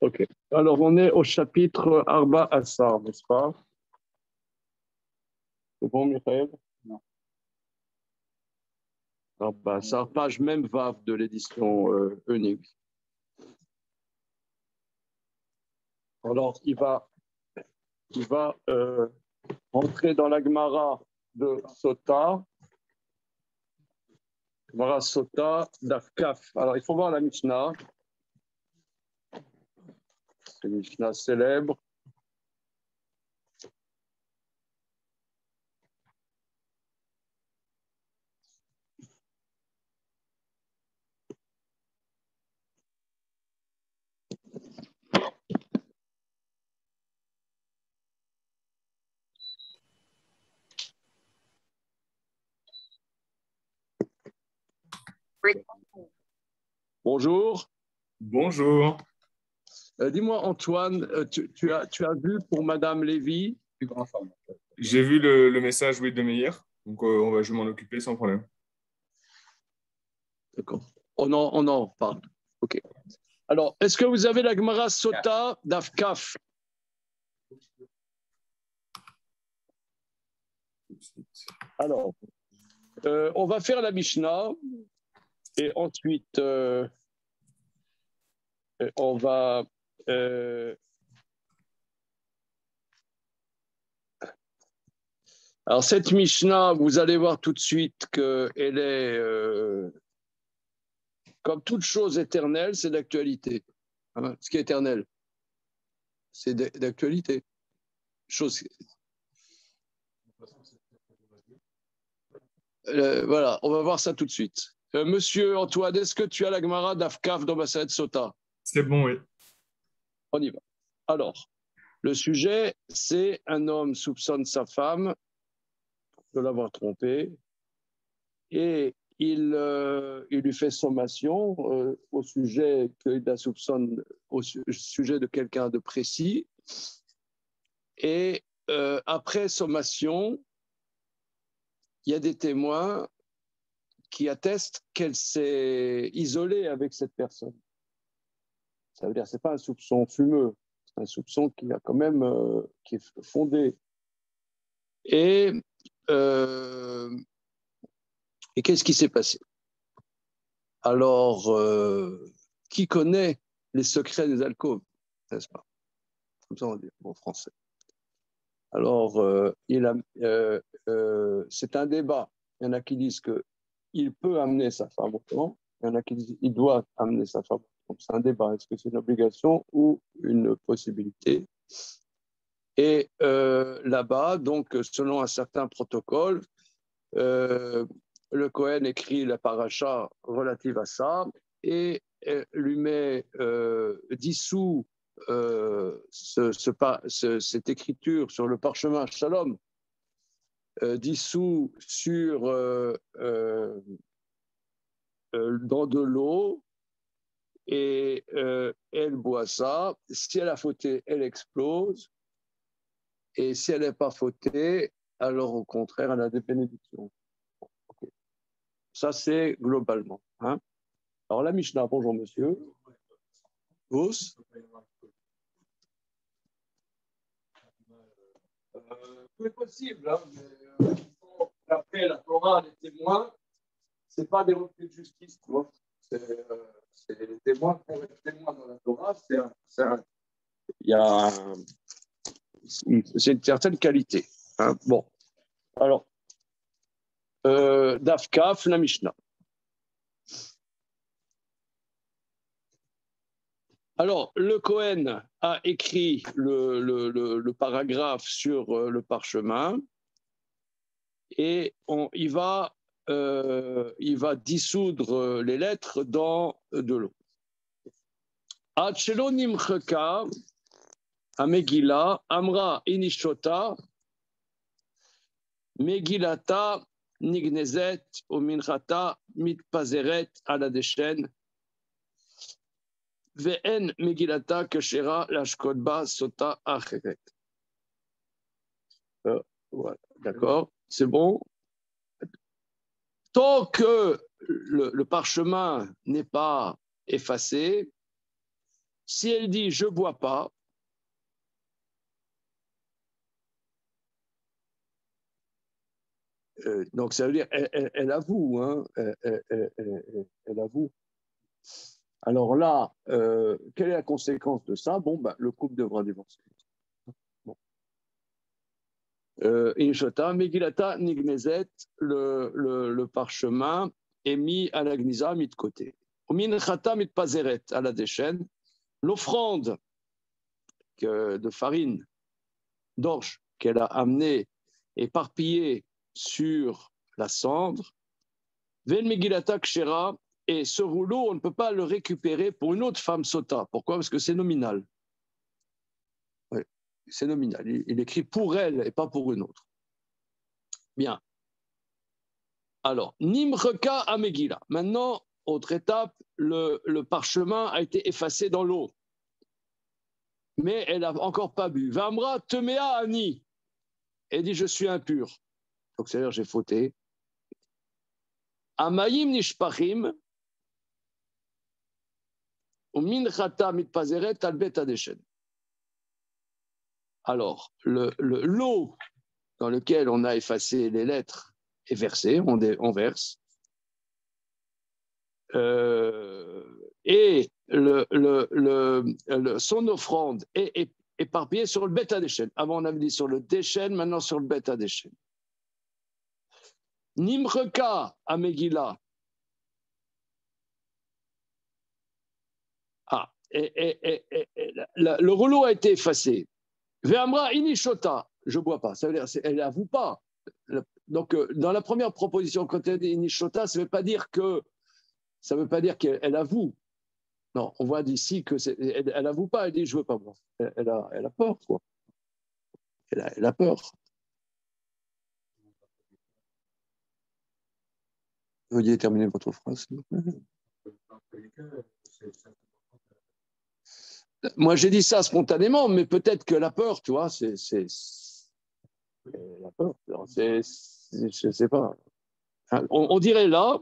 Ok. Alors, on est au chapitre Arba Assar, n'est-ce pas? C'est bon, Michael? Non. Arba Assar, page même Vav de l'édition Eunig. Alors, il va entrer dans la Gemara de Sota. Gemara Sota d'Afkaf. Alors, il faut voir la Mishnah. C'est une Mishnah célèbre. Bonjour. Bonjour. Dis-moi, Antoine, tu as vu pour Madame Lévy? J'ai vu le message oui, de Meir, donc je vais m'en occuper sans problème. D'accord. On en parle. OK. Alors, est-ce que vous avez la Gemara Sota d'Afkaf? Alors, on va faire la Mishnah et ensuite on va alors cette Mishnah, vous allez voir tout de suite qu'elle est comme toute chose éternelle, c'est d'actualité. Hein, ce qui est éternel, c'est d'actualité. Chose. Voilà, on va voir ça tout de suite. Monsieur Antoine, est-ce que tu as la Gemara d'Afkaf dans Masalet Sota? C'est bon, oui. On y va. Alors, le sujet, c'est un homme soupçonne sa femme de l'avoir trompée et il lui fait sommation au sujet qu'il la soupçonne, au sujet de quelqu'un de précis. Et après sommation, il y a des témoins qui attestent qu'elle s'est isolée avec cette personne. Ça veut dire que ce n'est pas un soupçon fumeux, c'est un soupçon qui a quand même qui est fondé. Et qu'est-ce qui s'est passé? Alors, qui connaît les secrets des alcôves, n'est-ce pas? Comme ça on dit en français. Alors, c'est un débat. Il y en a qui disent qu'il peut amener sa femme au camp. Il y en a qui disent qu'il doit amener sa femme au camp. C'est un débat. Est-ce que c'est une obligation ou une possibilité? Et là-bas, donc, selon un certain protocole, le Cohen écrit la paracha relative à ça et lui met dissout cette écriture sur le parchemin Shalom, dissout sur dans de l'eau et elle boit ça. Si elle a fauté, elle explose. Et si elle n'est pas fautée, alors au contraire, elle a des bénédictions. Okay. Ça, c'est globalement. Hein. Alors la Mishnah, bonjour monsieur. Vous tout est possible, hein, mais après la Torah, les témoins, ce n'est pas des refus de justice, tu vois. C'est les témoins qui sont les témoins dans la Torah, c'est une certaine qualité. Hein. Bon, alors, Dafkaf, la Mishnah. Alors, le Cohen a écrit le paragraphe sur le parchemin et il va dissoudre les lettres dans de l'eau. Achelo nimcheka amegila amra inishota megilata nignezet uminchata mitpazeret ala deshen ve'en megilata kashera lashkotba sota acheret. Voilà, d'accord, c'est bon. Tant que le parchemin n'est pas effacé, si elle dit je ne bois pas, donc ça veut dire elle avoue, hein, elle avoue. Alors là, quelle est la conséquence de ça? Bon, ben, le couple devra divorcer. Bon. Inshota, Megilata Nignezet, le parchemin est mis à la gnisa, mis de côté. Minchata mitpazeret, à la déchaîne, l'offrande de farine, d'orge qu'elle a amenée, éparpillée sur la cendre, Ven Megilata Kshera, et ce rouleau, on ne peut pas le récupérer pour une autre femme sota. Pourquoi? Parce que c'est nominal. Oui, c'est nominal. Il écrit pour elle et pas pour une autre. Bien. Alors, Nimreka à Megillah. Maintenant, autre étape, le parchemin a été effacé dans l'eau. Mais elle n'a encore pas bu. Vamra temea ani. Elle dit, je suis impur. Donc, c'est-à-dire, j'ai fauté. Amayim nishpachim. Alors, l'eau dans laquelle on a effacé les lettres est versée, on verse. Et son offrande est éparpillée sur le bêta d'échelle. Avant, on avait dit sur le déchène, maintenant sur le bêta d'échelle. Nimreka à Megillah. Ah, le rouleau a été effacé. Ve'amra inishota, je ne bois pas. Ça veut dire elle n'avoue pas. Donc, dans la première proposition, quand elle dit inishota, ça ne veut pas dire qu'elle avoue. Non, on voit d'ici qu'elle n'avoue pas. Elle dit je ne veux pas boire. Elle a peur, quoi. Elle a peur. Veuillez terminer votre phrase, s'il vous plaît. Moi, j'ai dit ça spontanément, mais peut-être que la peur, tu vois, c'est la peur. Je ne sais pas. On dirait là,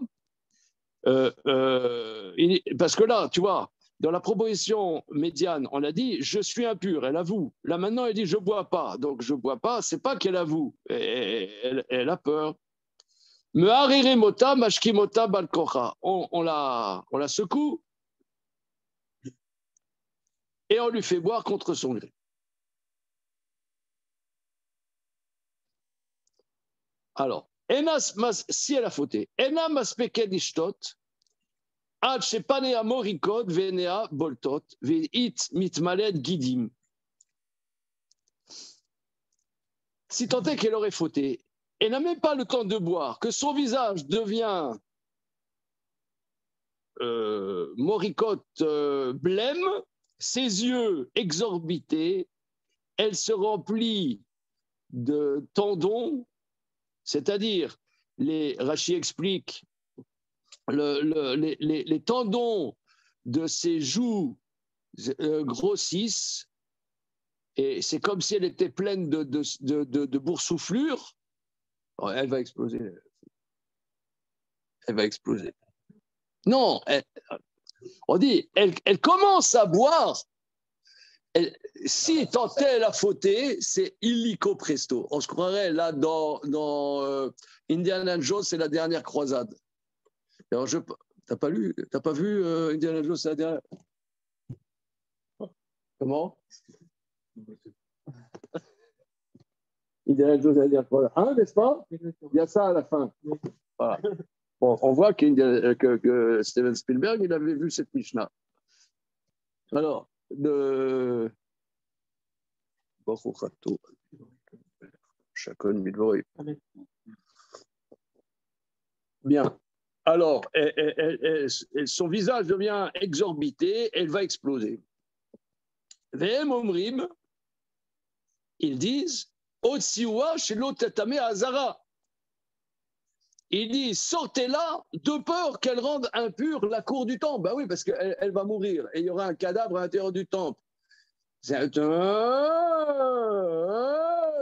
parce que là, tu vois, dans la proposition médiane, on a dit je suis impur, elle avoue. Là maintenant, elle dit je ne bois pas. Donc je ne bois pas, c'est pas qu'elle avoue. Elle a peur. Me harire mota, mashki mota balkocha. On la secoue. Et on lui fait boire contre son gré. Alors, si elle a fauté, Ena maspeket ishtot, ad shepanea morikot venea boltot, ve'it mitmaled gidim. Si tant est qu'elle aurait fauté, elle n'a même pas le temps de boire, que son visage devient moricot blême, ses yeux exorbités, elle se remplit de tendons, c'est-à-dire, Rachi explique, les tendons de ses joues grossissent, et c'est comme si elle était pleine de boursouflure. Oh, elle va exploser. Elle va exploser. Non, on dit, elle commence à boire. Si tant elle a fauté, c'est illico presto. On se croirait là dans Indiana Jones, c'est la dernière croisade. Alors, t'as pas vu Indiana Jones, c'est la dernière. Comment? Indiana Jones, c'est la dernière croisade. Hein, n'est-ce pas? Il y a ça à la fin. Voilà. Bon, on voit que Steven Spielberg, il avait vu cette Mishnah. Alors, bien. Alors, son visage devient exorbité, elle va exploser. V'hem omrim, ils disent, Otsiwa shelo tatame azara. Il dit, sortez-la de peur qu'elle rende impure la cour du temple. Ben oui, parce qu'elle va mourir et il y aura un cadavre à l'intérieur du temple.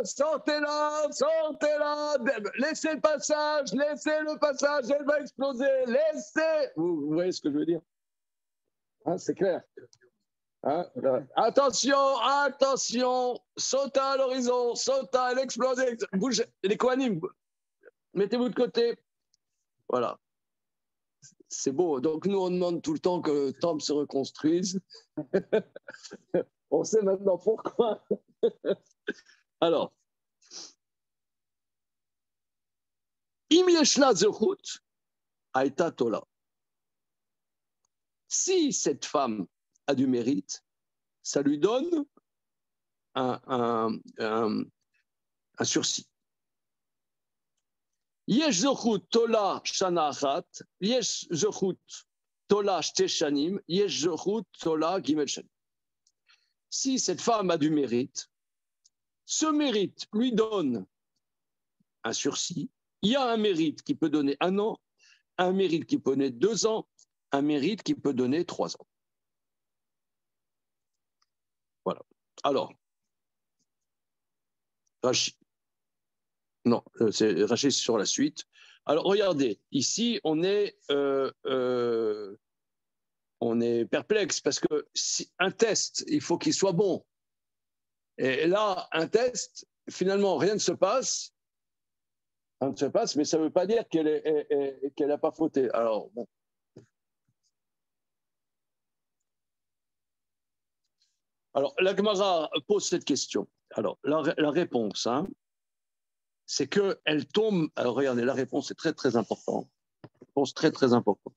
Sortez-la, sortez-la, laissez le passage, elle va exploser, laissez. Vous voyez ce que je veux dire? Hein, c'est clair. Hein, attention, Sota à l'horizon, Sota, elle explose, bougez, les Kohanim, mettez-vous de côté. Voilà. C'est beau. Donc, nous, on demande tout le temps que le temple se reconstruise. On sait maintenant pourquoi. Alors, Im yeshla zechut, aïta tola. Si cette femme a du mérite, ça lui donne un sursis. Yesh zechut tola shana achat, yesh zechut tola shte shanim, yesh zechut tola gimel shanim. Si cette femme a du mérite, ce mérite lui donne un sursis. Il y a un mérite qui peut donner 1 an, un mérite qui peut donner 2 ans, un mérite qui peut donner 3 ans. Voilà. Alors, Rachi. Non, c'est Rachi sur la suite. Alors, regardez, ici, on est perplexe parce que si un test, il faut qu'il soit bon. Et là, un test, finalement, rien ne se passe. Rien ne se passe, mais ça ne veut pas dire qu'elle n'a pas fauté. Alors, bon. Alors, la Gemara pose cette question. Alors, la réponse, hein, c'est qu'elle tombe. Alors, regardez, la réponse est très, très importante. Réponse très, très importante.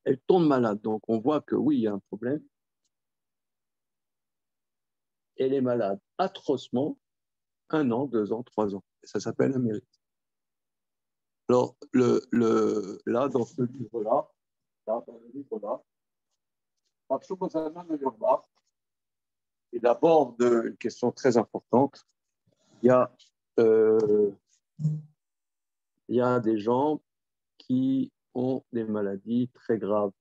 Elle tombe malade. Donc, on voit que oui, il y a un problème. Elle est malade atrocement, 1 an, 2 ans, 3 ans. Et ça s'appelle un mérite. Alors, là, dans ce livre-là, dans le livre-là, il aborde une question très importante. Il y a des gens qui ont des maladies très graves,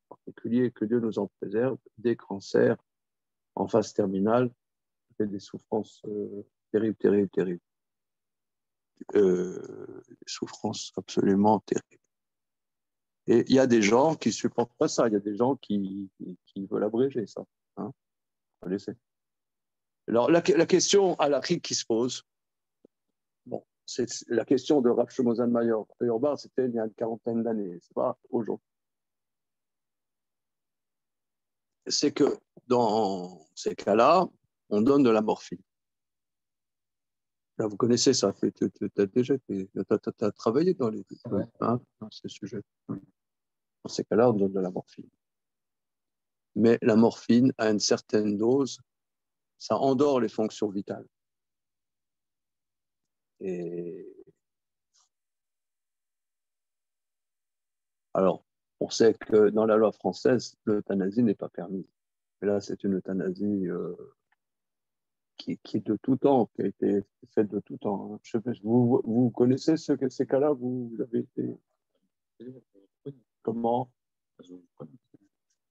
en particulier que Dieu nous en préserve, des cancers en phase terminale, et des souffrances terribles. Des souffrances absolument terribles. Et il y a des gens qui ne supportent pas ça, il y a des gens qui veulent abréger ça. Hein, alors, la question à la qui se pose, bon, c'est la question de Rav Shlomo Zalman Auerbach, c'était il y a une 40aine d'années, c'est pas aujourd'hui. C'est que dans ces cas-là, on donne de la morphine. Là, vous connaissez ça, tu as travaillé dans ces sujets. Dans ces cas-là, on donne de la morphine. Mais la morphine, à une certaine dose, ça endort les fonctions vitales. Et alors, on sait que dans la loi française, l'euthanasie n'est pas permise. Et là, c'est une euthanasie qui est de tout temps, qui a été faite de tout temps. Hein. Je sais pas, vous connaissez ces cas-là, vous avez été... Comment?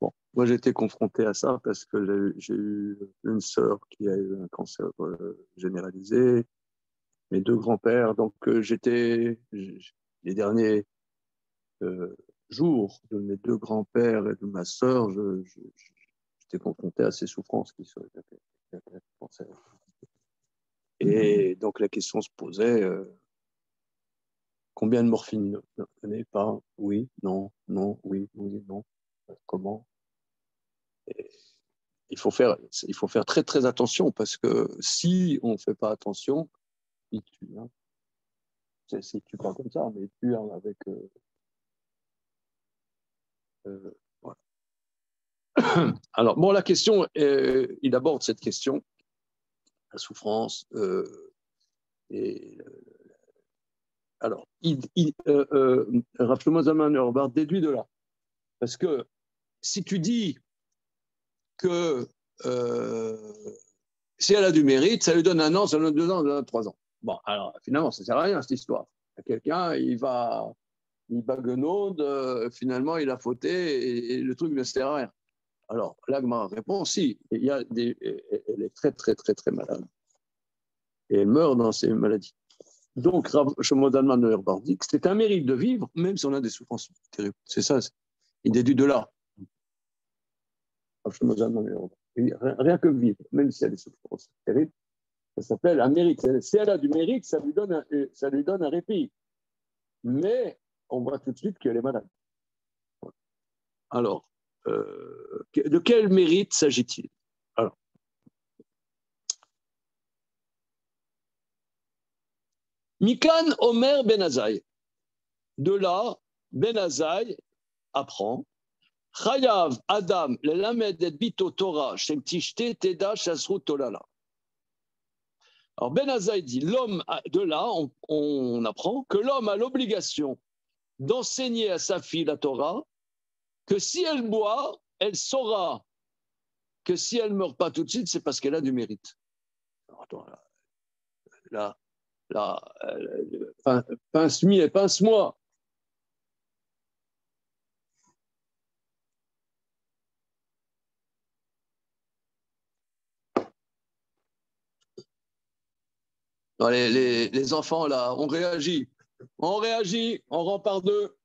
Bon, moi, j'ai été confronté à ça parce que j'ai eu une sœur qui a eu un cancer généralisé, mes 2 grands-pères. Donc, les derniers jours de mes 2 grands-pères et de ma sœur, j'étais confronté à ces souffrances qui seraient un cancer. Et donc, la question se posait, combien de morphine ne prenez pas? Oui, non, oui, non. Comment? Et il faut faire très, très attention parce que si on ne fait pas attention, il tue. Hein. C'est tue pas comme ça, mais il tue avec... voilà. Alors, bon, la question, il aborde cette question, la souffrance. Alors, Rav Shlomo Zalman Auerbach déduit de là. Parce que si tu dis que si elle a du mérite, ça lui donne 1 an, ça lui donne 2 ans, ça lui donne 3 ans. Bon, alors finalement, ça ne sert à rien cette histoire. Quelqu'un, il baguenaude, finalement, il a fauté et le truc ne sert à rien. Alors, l'Agma répond si, elle est très, très, très, très malade. Et elle meurt dans ces maladies. Donc, Rav Shlomo Zalman Auerbach dit que c'est un mérite de vivre, même si on a des souffrances terribles. C'est ça, il déduit de là. Rien que vivre, même si elle est souffrance terrible, ça s'appelle un mérite. Si elle a du mérite, ça lui donne un répit. Mais on voit tout de suite qu'elle est malade. Alors, de quel mérite s'agit-il? Alors, Mikan Omer Ben Azaï. De là, Ben Azaï apprend Chayav Adam lelamed et bito Torah shem tishte teda shasrut tolala. Alors Ben Azaï dit l'homme, de là, on apprend que l'homme a l'obligation d'enseigner à sa fille la Torah, que si elle boit, elle saura que si elle ne meurt pas tout de suite, c'est parce qu'elle a du mérite. Alors, attends, pince-moi. Non, les enfants, là, on réagit, on rempart deux.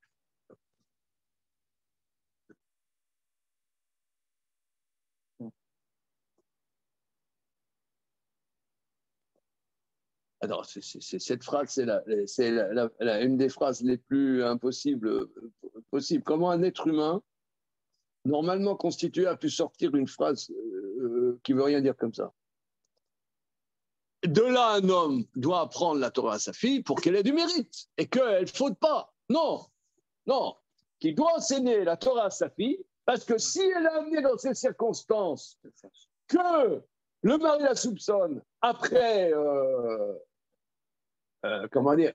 Alors, cette phrase, c'est une des phrases les plus impossibles possibles. Comment un être humain, normalement constitué, a pu sortir une phrase qui ne veut rien dire comme ça? De là, un homme doit apprendre la Torah à sa fille pour qu'elle ait du mérite et qu'elle ne faute pas. Non, qu'il doit enseigner la Torah à sa fille parce que si elle est amenée dans ces circonstances que le mari la soupçonne après, comment dire,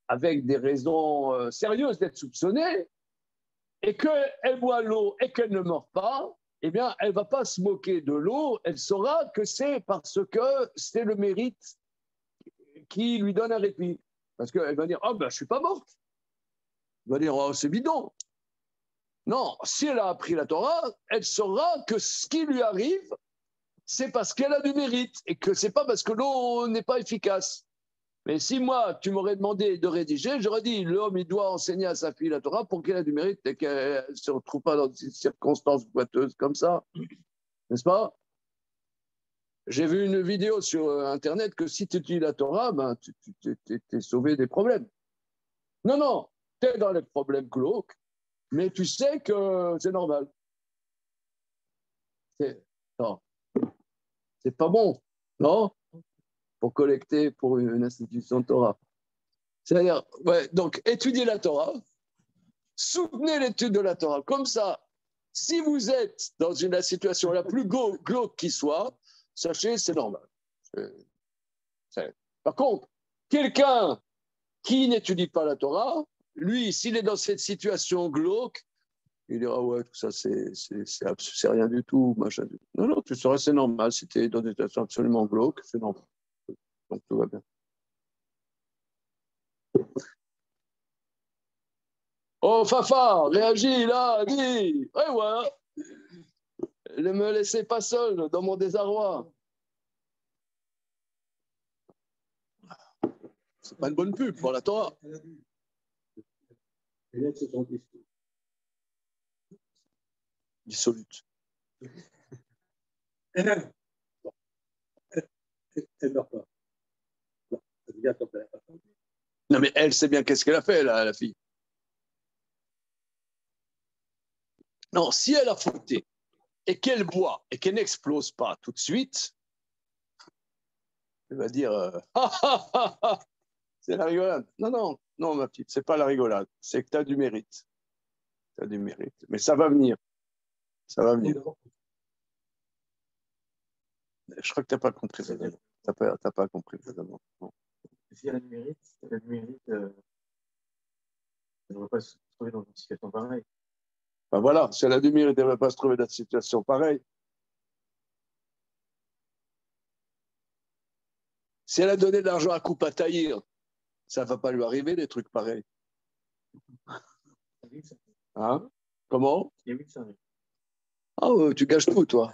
avec des raisons sérieuses d'être soupçonnée et qu'elle boit l'eau et qu'elle ne meurt pas, eh bien, elle ne va pas se moquer de l'eau, elle saura que c'est parce que c'est le mérite qui lui donne un répit. Parce qu'elle va dire, je ne suis pas morte. Elle va dire, c'est bidon. Non, si elle a appris la Torah, elle saura que ce qui lui arrive, c'est parce qu'elle a du mérite et que ce n'est pas parce que l'eau n'est pas efficace. Mais si moi, tu m'aurais demandé de rédiger, j'aurais dit, l'homme, il doit enseigner à sa fille la Torah pour qu'elle ait du mérite et qu'elle ne se retrouve pas dans des circonstances boiteuses comme ça. N'est-ce pas? J'ai vu une vidéo sur Internet que si tu étudies la Torah, tu es sauvé des problèmes. Non, tu es dans les problèmes glauques, mais tu sais que c'est normal. Non, c'est pas bon, non? Pour collecter pour une institution de Torah. C'est-à-dire, donc, étudiez la Torah, soutenez l'étude de la Torah. Comme ça, si vous êtes dans la situation la plus glauque qui soit, sachez, c'est normal. Par contre, quelqu'un qui n'étudie pas la Torah, lui, s'il est dans cette situation glauque, il dira, tout ça, c'est rien du tout. Machin. Non, tu saurais, c'est normal. Si tu es dans des situations absolument glauques, c'est normal. Donc, tout va bien. Oh, Fafa, réagis là, dis. Ouais. Ne me laissez pas seul dans mon désarroi. C'est pas une bonne pub pour la Torah. Dissolute. Elle meurt pas. Non, mais elle sait bien qu'est-ce qu'elle a fait, là, la fille. Non, si elle a fauté et qu'elle boit et qu'elle n'explose pas tout de suite, elle va dire c'est la rigolade. Non, ma petite, c'est pas la rigolade. C'est que tu as du mérite. Tu as du mérite. Mais ça va venir. Ça va venir. Je crois que tu n'as pas compris. Tu n'as pas compris. Si elle a du mérite, elle ne devrait pas se trouver dans une situation pareille. Ben voilà, si elle a du mérite, elle ne va pas se trouver dans une situation pareille. Si elle a donné de l'argent à coupe à taillir, ça ne va pas lui arriver des trucs pareils. Hein? Comment? Ah, tu gâches tout, toi.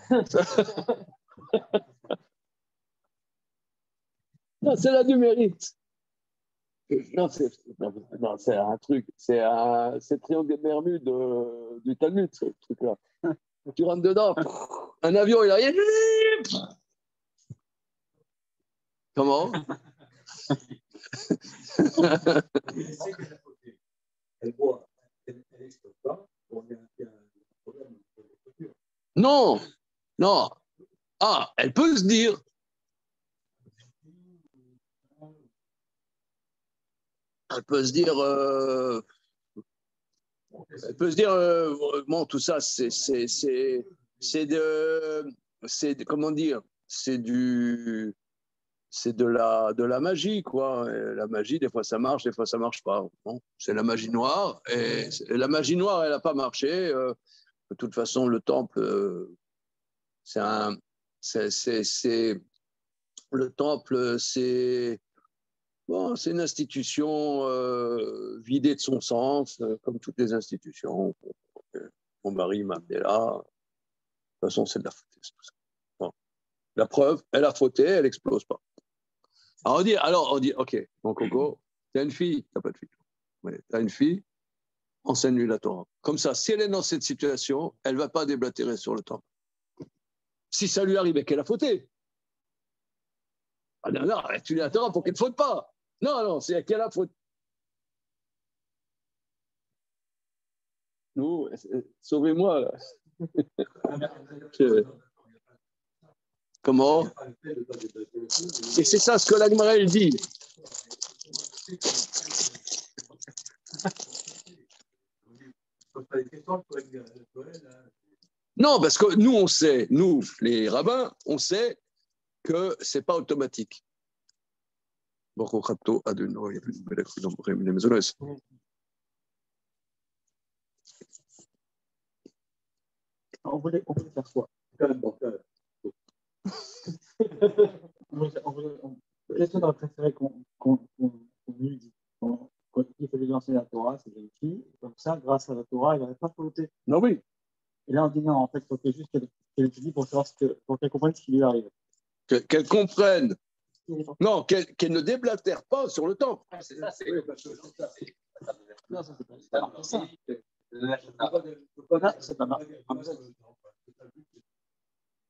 Non, c'est là du mérite. Non, c'est un truc. C'est triangle des Bermudes du Talmud, ce truc-là. Tu rentres dedans, un avion, il arrive. Comment? Elle boit, elle explose pas. Bon, il y a un problème de structure. Non, non. Ah, elle peut se dire. Elle peut se dire. Elle peut se dire. Bon, tout ça, comment dire? C'est de la magie, quoi. Et la magie, des fois ça marche, des fois ça marche pas. Bon, c'est la magie noire. Et la magie noire, elle n'a pas marché. De toute façon, le temple, c'est un, le temple, c'est bon, c'est une institution vidée de son sens, comme toutes les institutions. Mon mari m'a amené là. De toute façon, c'est de la foutaise, tout ça. Bon. La preuve, elle a fauté, elle n'explose pas. Alors on dit, ok, mon coco, t'as une fille, t'as pas de fille. Ouais, t'as une fille, enseigne-lui la Torah. Comme ça, si elle est dans cette situation, elle ne va pas déblatérer sur le temple. Si ça lui arrive et qu'elle a fauté, ah non, non, tu lui la Torah pour qu'elle ne faute pas. Non, non, c'est qu'elle a fauté. Nous, sauvez-moi, là. Comment? Et c'est ça ce que l'Agmara, il dit. Non, parce que nous, on sait, nous, les rabbins, on sait que ce n'est pas automatique. On voulait faire quoi? Personne aurait préféré qu'on lui dise. Quand il fallait lui enseigner la Torah, c'est une fille. Comme ça, grâce à la Torah, elle n'avait pas fauté. Non, oui. Et là, on dit non, en fait, il faut juste qu'elle étudie pour qu'elle comprenne ce qui lui arrive. Qu'elle comprenne. Non, qu'elle ne déblatère pas sur le temps. C'est ça, c'est. Non, ça, c'est pas marqué ça. Non, c'est pas marqué.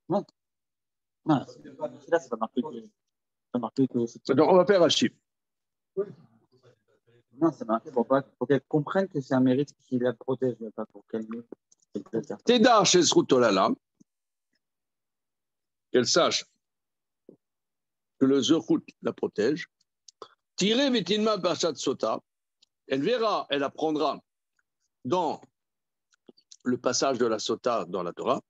Non. Non, là, c'est pas marqué que c'est. Donc, on va faire un chiffre. Non, c'est marqué pour qu'elle comprenne que c'est un mérite qui la protège, mais pas pour qu'elle Teda chez Srutolala, qu'elle sache que le Zerut la protège. Tiré Vetinma Bachat Sota, elle verra, elle apprendra dans le passage de la Sota dans la Torah,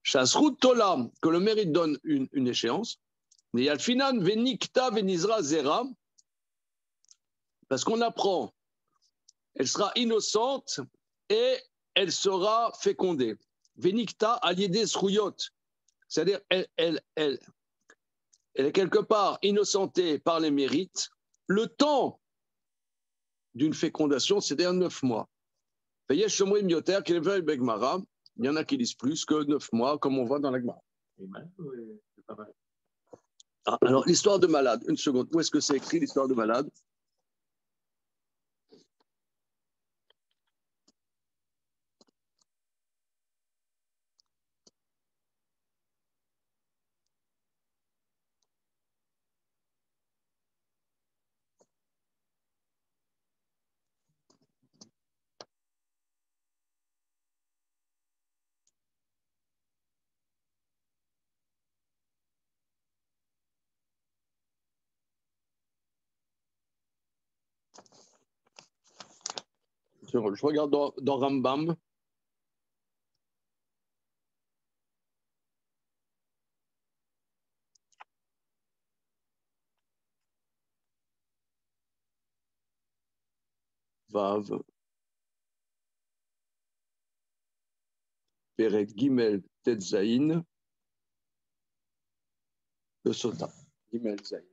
Shasrut Tola, que le mérite donne une échéance, mais Yalfinan Venikta Venizra Zera, parce qu'on apprend, elle sera innocente et elle sera fécondée. Venikta Aliede Sruyot, c'est-à-dire elle est quelque part innocentée par les mérites. Le temps d'une fécondation, c'est-à-dire 9 mois. Il y en a qui disent plus que 9 mois, comme on voit dans la Gemara. Ah, alors, l'histoire de malade, une seconde. Où est-ce que c'est écrit l'histoire de malade? Je regarde dans Rambam. Vav. Perek Gimel Tetzaïn. Le Sota. Gimel Zaïn.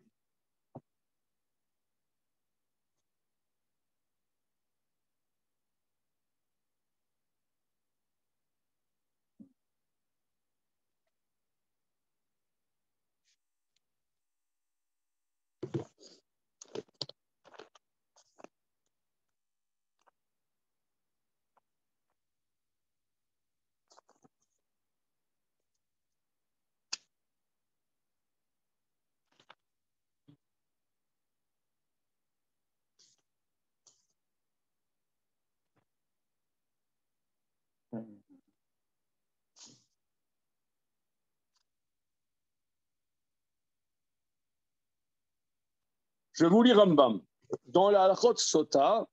Je vous lis Rambam. Dans la Halachot Sota,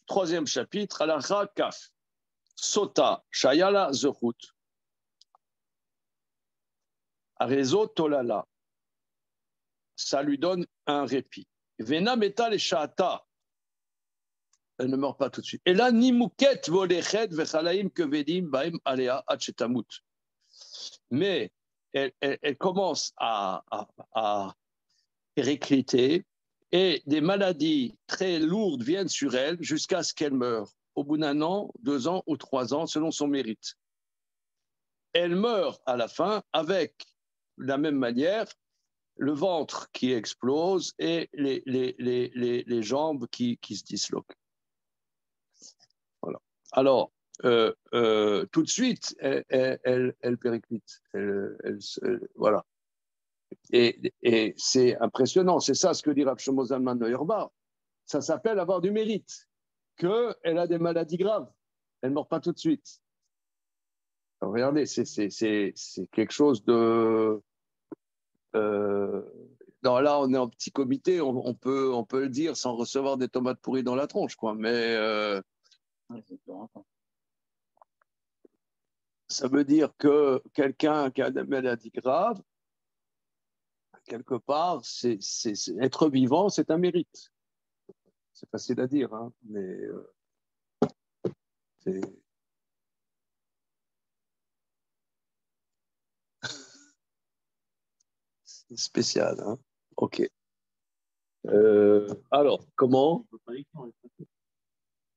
3e chapitre, Halacha Kaf. Sota, Shayala Zechut. Arezo Tolala. Ça lui donne un répit. Vena Metal et Shata. Elle ne meurt pas tout de suite. Et là, Nimouket Volechet Vechalaim Kevedim Baim Alea Achetamut. Mais elle commence à péricliter et des maladies très lourdes viennent sur elle jusqu'à ce qu'elle meure, au bout d'un an, 2 ans ou 3 ans, selon son mérite. Elle meurt à la fin avec, de la même manière, le ventre qui explose et les jambes qui se disloquent. Voilà. Alors, tout de suite, elle périclite. Voilà. Et c'est impressionnant. C'est ça ce que dit Rav Shlomo Zalman Auerbach. Ça s'appelle avoir du mérite. Qu'elle a des maladies graves. Elle ne meurt pas tout de suite. Alors, regardez, c'est quelque chose de... non, là, on est en petit comité, on peut le dire sans recevoir des tomates pourries dans la tronche, quoi. Mais ça veut dire que quelqu'un qui a des maladies graves, quelque part, être vivant, c'est un mérite. C'est facile à dire, hein, mais c'est... spécial, hein. Ok. Alors, comment?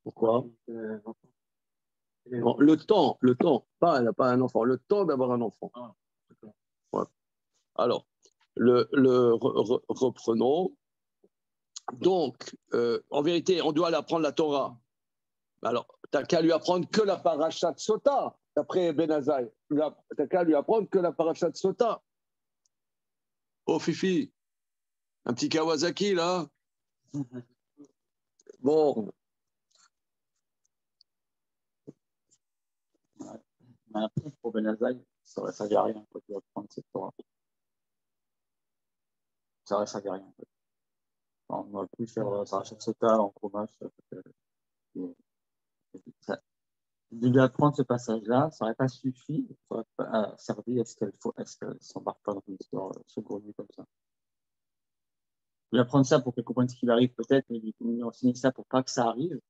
Pourquoi? Non, le temps, elle n'a pas un enfant, le temps d'avoir un enfant. Ouais. Alors, reprenons. Donc, en vérité, on doit lui apprendre la Torah. Alors, tu n'as qu'à lui apprendre que la parashat Sota, d'après Ben Azaï. Tu n'as qu'à lui apprendre que la parashat Sota. Oh, Fifi, un petit Kawasaki, là. Bon. Après, pour Ben Azaï, ça aurait servi à rien de prendre cette Torah. Ça aurait servi à rien. On aurait pu faire parashat Sota en fromage. De lui apprendre ce passage-là, ça n'aurait pas suffi, ça n'aurait pas servi à ce qu'elle s'embarque pas dans une histoire saugrenue comme ça. Lui apprendre ça pour qu'elle comprenne ce qui lui arrive peut-être, mais lui enseigner ça pour pas que ça arrive.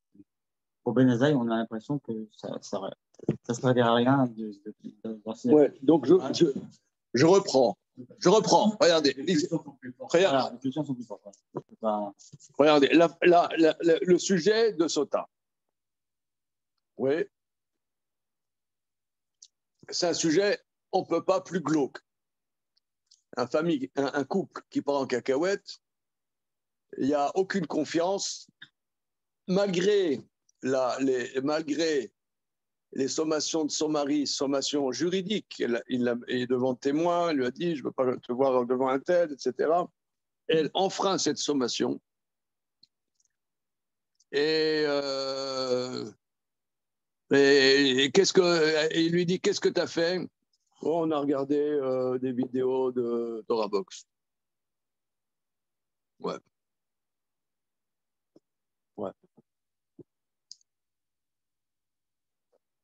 Pour Ben Azaï, on a l'impression que ça ne servirait à rien d'enseigner. Ouais, donc je reprends. Regardez. Les questions sont plus fortes. Regardez, le sujet de Sota. Oui. C'est un sujet, on ne peut pas plus glauque. Un couple qui part en cacahuète, il n'y a aucune confiance, malgré les sommations de son mari, sommations juridiques. Il est devant témoin, il lui a dit « je ne veux pas te voir devant un tel », etc. Elle enfreint cette sommation. Et il lui dit « qu'est-ce que tu as fait ?» Oh, on a regardé des vidéos de Torah Box. Ouais.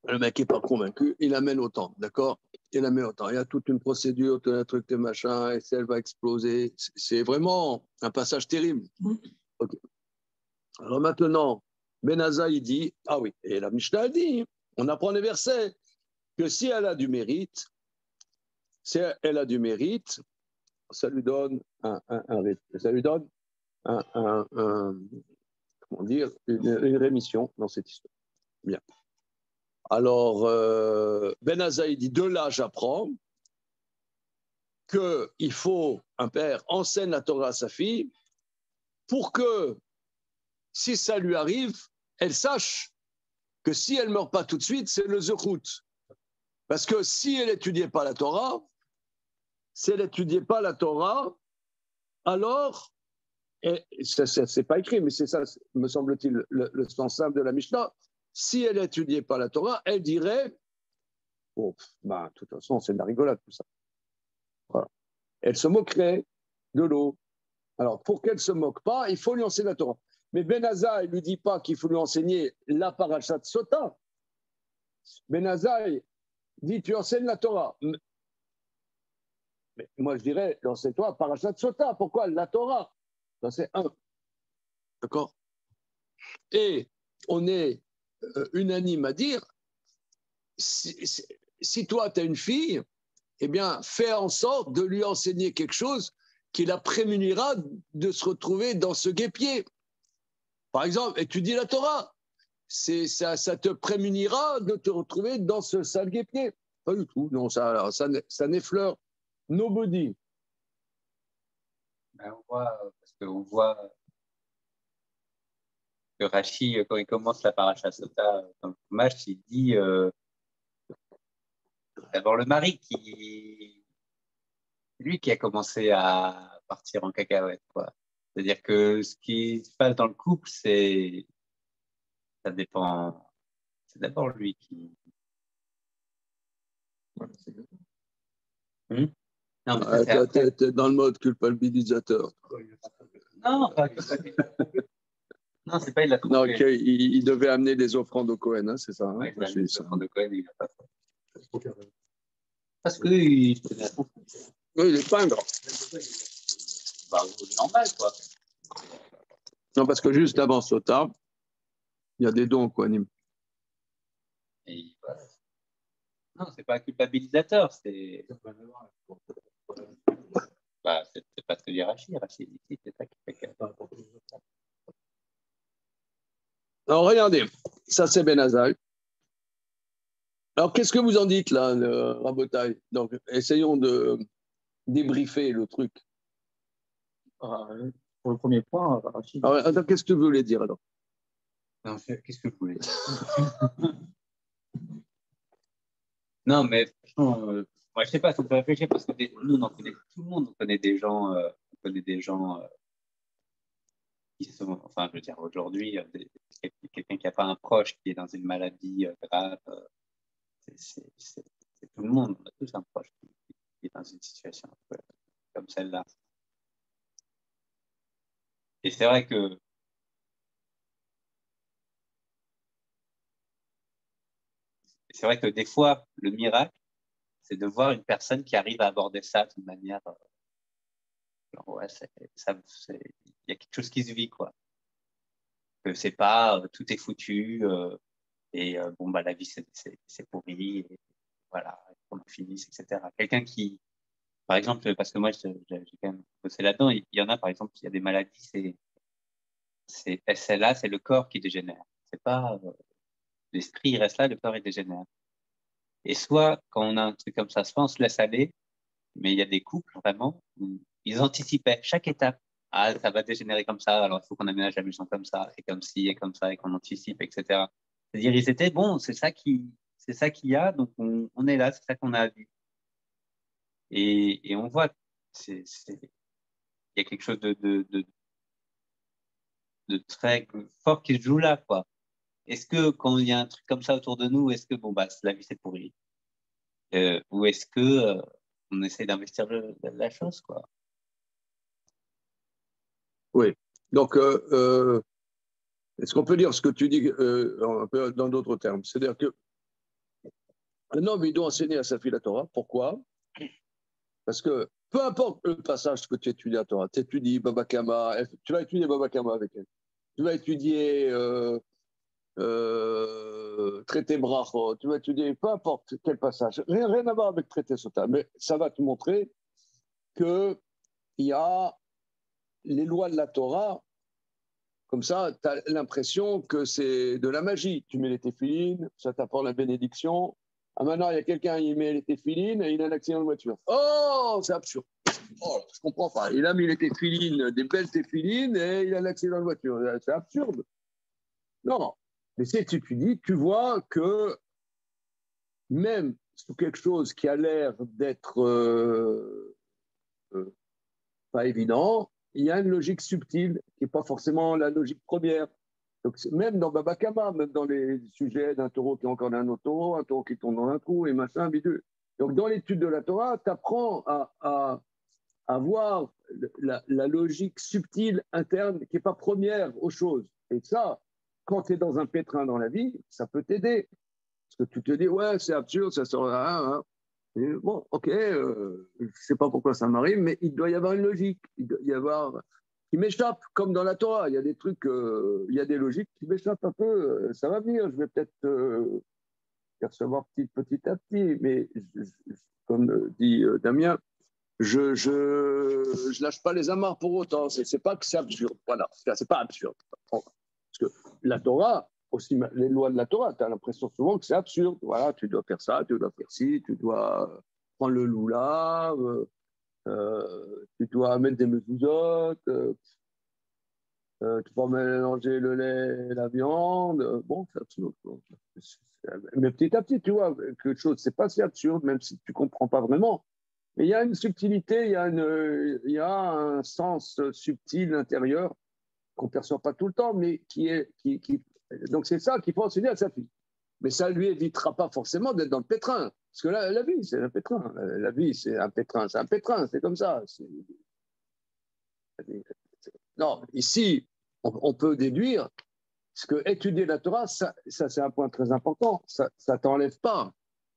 Le mec n'est pas convaincu, il amène autant, d'accord? Il amène autant. Il y a toute une procédure, tout un truc de machin, et elle va exploser. C'est vraiment un passage terrible. Okay. Alors maintenant, Ben Azaï, il dit, ah oui, et la Mishnah dit, on apprend les versets, que si elle a du mérite, ça lui donne comment dire, une rémission dans cette histoire. Bien. Alors, Ben Azaï dit, de là, j'apprends qu'il faut, un père enseigne la Torah à sa fille pour que, si ça lui arrive, elle sache que si elle ne meurt pas tout de suite, c'est le zechut. Parce que si elle n'étudiait pas la Torah, alors, c'est pas écrit, mais c'est ça, me semble-t-il, le sens simple de la Mishnah, si elle n'étudiait pas la Torah, elle dirait, oh, de toute façon, c'est de la rigolade tout ça. Voilà. Elle se moquerait de l'eau. Alors, pour qu'elle ne se moque pas, il faut lui enseigner la Torah. Mais Ben Azai ne lui dit pas qu'il faut lui enseigner la parashat Sota. Ben Azai dit tu enseignes la Torah. Mais moi, je dirais, enseigne-toi parashat Sota. Pourquoi la Torah? Ça, c'est un. D'accord? Et on est unanime à dire, si toi, tu as une fille, eh bien, fais en sorte de lui enseigner quelque chose qui la prémunira de se retrouver dans ce guêpier. Par exemple, étudie la Torah. Ça te prémunira de te retrouver dans ce sale guêpier. Pas du tout. Non, ça n'effleure nobody. Ben, parce qu'on voit que Rashi, quand il commence la paracha Sota dans le Chumash, il dit d'abord le mari lui qui a commencé à partir en cacahuète, quoi. C'est-à-dire que ce qui se passe dans le couple, ça dépend. C'est d'abord lui qui. Non, mais t'es dans le mode culpabilisateur. Non, pas non, c'est pas il a non, il devait amener des offrandes au Cohen, hein, c'est ça. Ouais, hein, des offrandes au Cohen, il n'a pas fait. Parce que oui, il est pingre. Bah, normal, quoi. Non, parce que juste avant Sota, il y a des dons, quoi, Nîmes. Et voilà. Non, c'est pas culpabilisateur, c'est. Bah, c'est pas ce que dit Rachid. Rachid dit c'est ça qui fait que. Alors, regardez, ça c'est Ben Azai. Alors, qu'est-ce que vous en dites là, Rabotai? Donc, essayons de débriefer le truc. Pour le premier point, Rachid. Alors, attends, qu'est-ce que tu voulais dire alors? Non, qu'est-ce que je voulais dire? Non, mais franchement, moi je sais pas, ça me fait réfléchir parce que nous, on en connaît, tout le monde, on connaît des gens, qui sont, enfin, je veux dire, aujourd'hui, quelqu'un qui n'a pas un proche qui est dans une maladie grave, c'est tout le monde, on a tous un proche qui est dans une situation comme celle-là. Et c'est vrai que des fois, le miracle, c'est de voir une personne qui arrive à aborder ça d'une manière. Genre, ouais, il y a quelque chose qui se vit, quoi. Que c'est pas tout est foutu et bon, bah, la vie, c'est pourri, et voilà, qu'on en finisse, etc. Quelqu'un qui, par exemple, parce que moi, j'ai quand même bossé là-dedans, il y en a, par exemple, il y a des maladies, celle-là, c'est le corps qui dégénère. C'est pas l'esprit, il reste là, le corps, il dégénère. Et soit, quand on a un truc comme ça, soit on se laisse aller, mais il y a des couples, vraiment, où ils anticipaient chaque étape. Ah, ça va dégénérer comme ça, alors il faut qu'on aménage la maison comme ça, et comme ci, et comme ça, et qu'on anticipe, etc. C'est-à-dire, ils étaient, bon, c'est ça qu'il y a, donc on est là, c'est ça qu'on a à vivre. Et on voit, il y a quelque chose de très fort qui se joue là, quoi. Est-ce que quand il y a un truc comme ça autour de nous, est-ce que, bon, bah, la vie, c'est pourri? Ou est-ce que on essaie d'investir la chose, quoi? Oui. Donc, est-ce qu'on peut dire ce que tu dis un peu dans d'autres termes? C'est-à-dire que un homme, il doit enseigner à sa fille la Torah. Pourquoi? Parce que peu importe le passage que tu étudies la Torah, tu étudies Baba Kama, tu vas étudier Baba Kama avec elle. Tu vas étudier traité Brachot, tu vas étudier peu importe quel passage. Rien à voir avec traité Sota, mais ça va te montrer qu'il y a les lois de la Torah. Comme ça, tu as l'impression que c'est de la magie. Tu mets les téphilines, ça t'apporte la bénédiction. Ah, maintenant, il y a quelqu'un, il met les téphilines et il a un accident de voiture. Oh, c'est absurde. Oh, je comprends pas. Il a mis les téphilines, des belles téphilines, et il a un accident de voiture. C'est absurde. Non. Mais si tu dis, tu vois que même sous quelque chose qui a l'air d'être pas évident, il y a une logique subtile qui n'est pas forcément la logique première. Donc, même dans Baba Kama, même dans les sujets d'un taureau qui est encore un autre taureau, un taureau qui tombe dans un trou et machin, bidule. Donc, dans l'étude de la Torah, tu apprends à avoir la logique subtile interne qui n'est pas première aux choses. Et ça, quand tu es dans un pétrin dans la vie, ça peut t'aider. Parce que tu te dis, ouais, c'est absurde, ça sort là. Hein. Et bon, ok, je ne sais pas pourquoi ça m'arrive, mais il doit y avoir une logique. Il doit y avoir qui m'échappe, comme dans la Torah. Il y a des trucs, il y a des logiques qui m'échappent un peu. Ça va venir, je vais peut-être percevoir petit à petit. Mais comme dit Damien, je lâche pas les amarres pour autant. C'est pas que c'est absurde. Voilà, c'est pas absurde. Parce que la Torah, aussi les lois de la Torah, tu as l'impression souvent que c'est absurde. Voilà, tu dois faire ça, tu dois faire ci, tu dois prendre le loulav, tu dois mettre des mezuzot, tu dois mélanger le lait et la viande. Bon, c'est absurde. Mais petit à petit, tu vois, quelque chose, c'est pas si absurde, même si tu comprends pas vraiment. Mais il y a une subtilité, il y a un sens subtil intérieur qu'on ne perçoit pas tout le temps, mais donc c'est ça qu'il faut enseigner à sa fille. Mais ça ne lui évitera pas forcément d'être dans le pétrin. Parce que la vie, c'est un pétrin. La vie, c'est un pétrin. C'est un pétrin, c'est comme ça. Non, ici, on peut déduire, parce que étudier la Torah, ça c'est un point très important. Ça ne t'enlève pas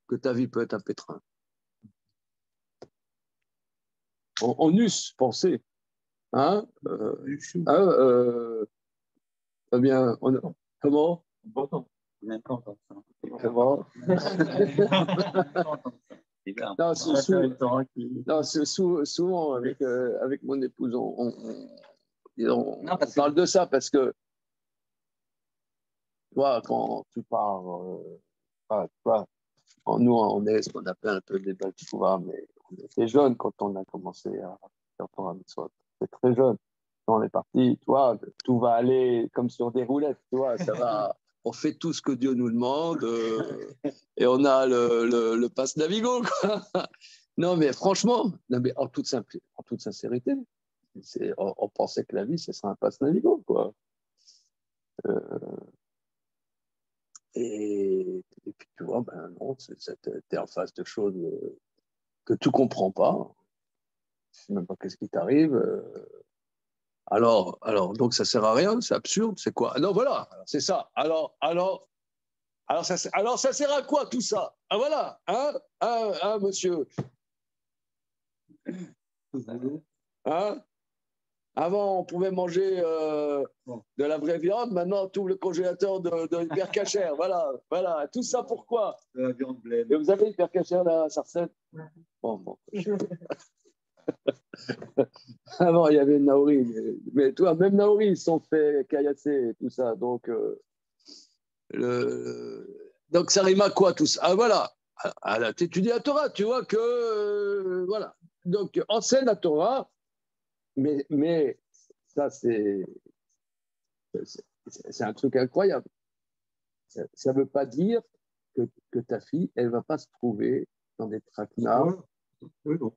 que ta vie peut être un pétrin. On eusse pensé. Hein eh bien, comment Même pas entendre ça. Comment Non, souvent, avec mon épouse, on parle de ça parce que, tu vois, quand tu pars, nous, on est ce qu'on appelle un peu des belles pouvoirs, mais on était jeunes quand on a commencé à faire Torah Mitzvot. C'est très jeune. On est parti, tu vois, tout va aller comme sur des roulettes, tu vois, ça va. On fait tout ce que Dieu nous demande et on a le passe Navigo, quoi. Non, mais franchement, en toute sincérité, on pensait que la vie, ce serait un passe Navigo, quoi. Et puis, tu vois, ben non, tu es en face de choses que tu ne comprends pas. Tu ne sais même pas qu'est-ce qui t'arrive. Alors, donc ça ne sert à rien, c'est absurde, c'est quoi? Non, voilà, c'est ça. Alors, ça sert à quoi tout ça? Ah voilà, hein, monsieur? Hein? Avant, on pouvait manger de la vraie viande, maintenant, tout le congélateur de hyper cachère. Voilà, tout ça pourquoi? De la viande blême. Et vous avez hyper cachère là, Sarcelles? Bon. Avant, il y avait Naori. Mais toi, même Naori, ils sont fait caillasser et tout ça. Donc, ça rime à quoi tout ça? Ah, voilà. Tu étudies la Torah, tu vois que. Voilà. Donc, enseigne la Torah, mais ça, c'est un truc incroyable. Ça ne veut pas dire que ta fille, elle ne va pas se trouver dans des traquenards. Oui, bon.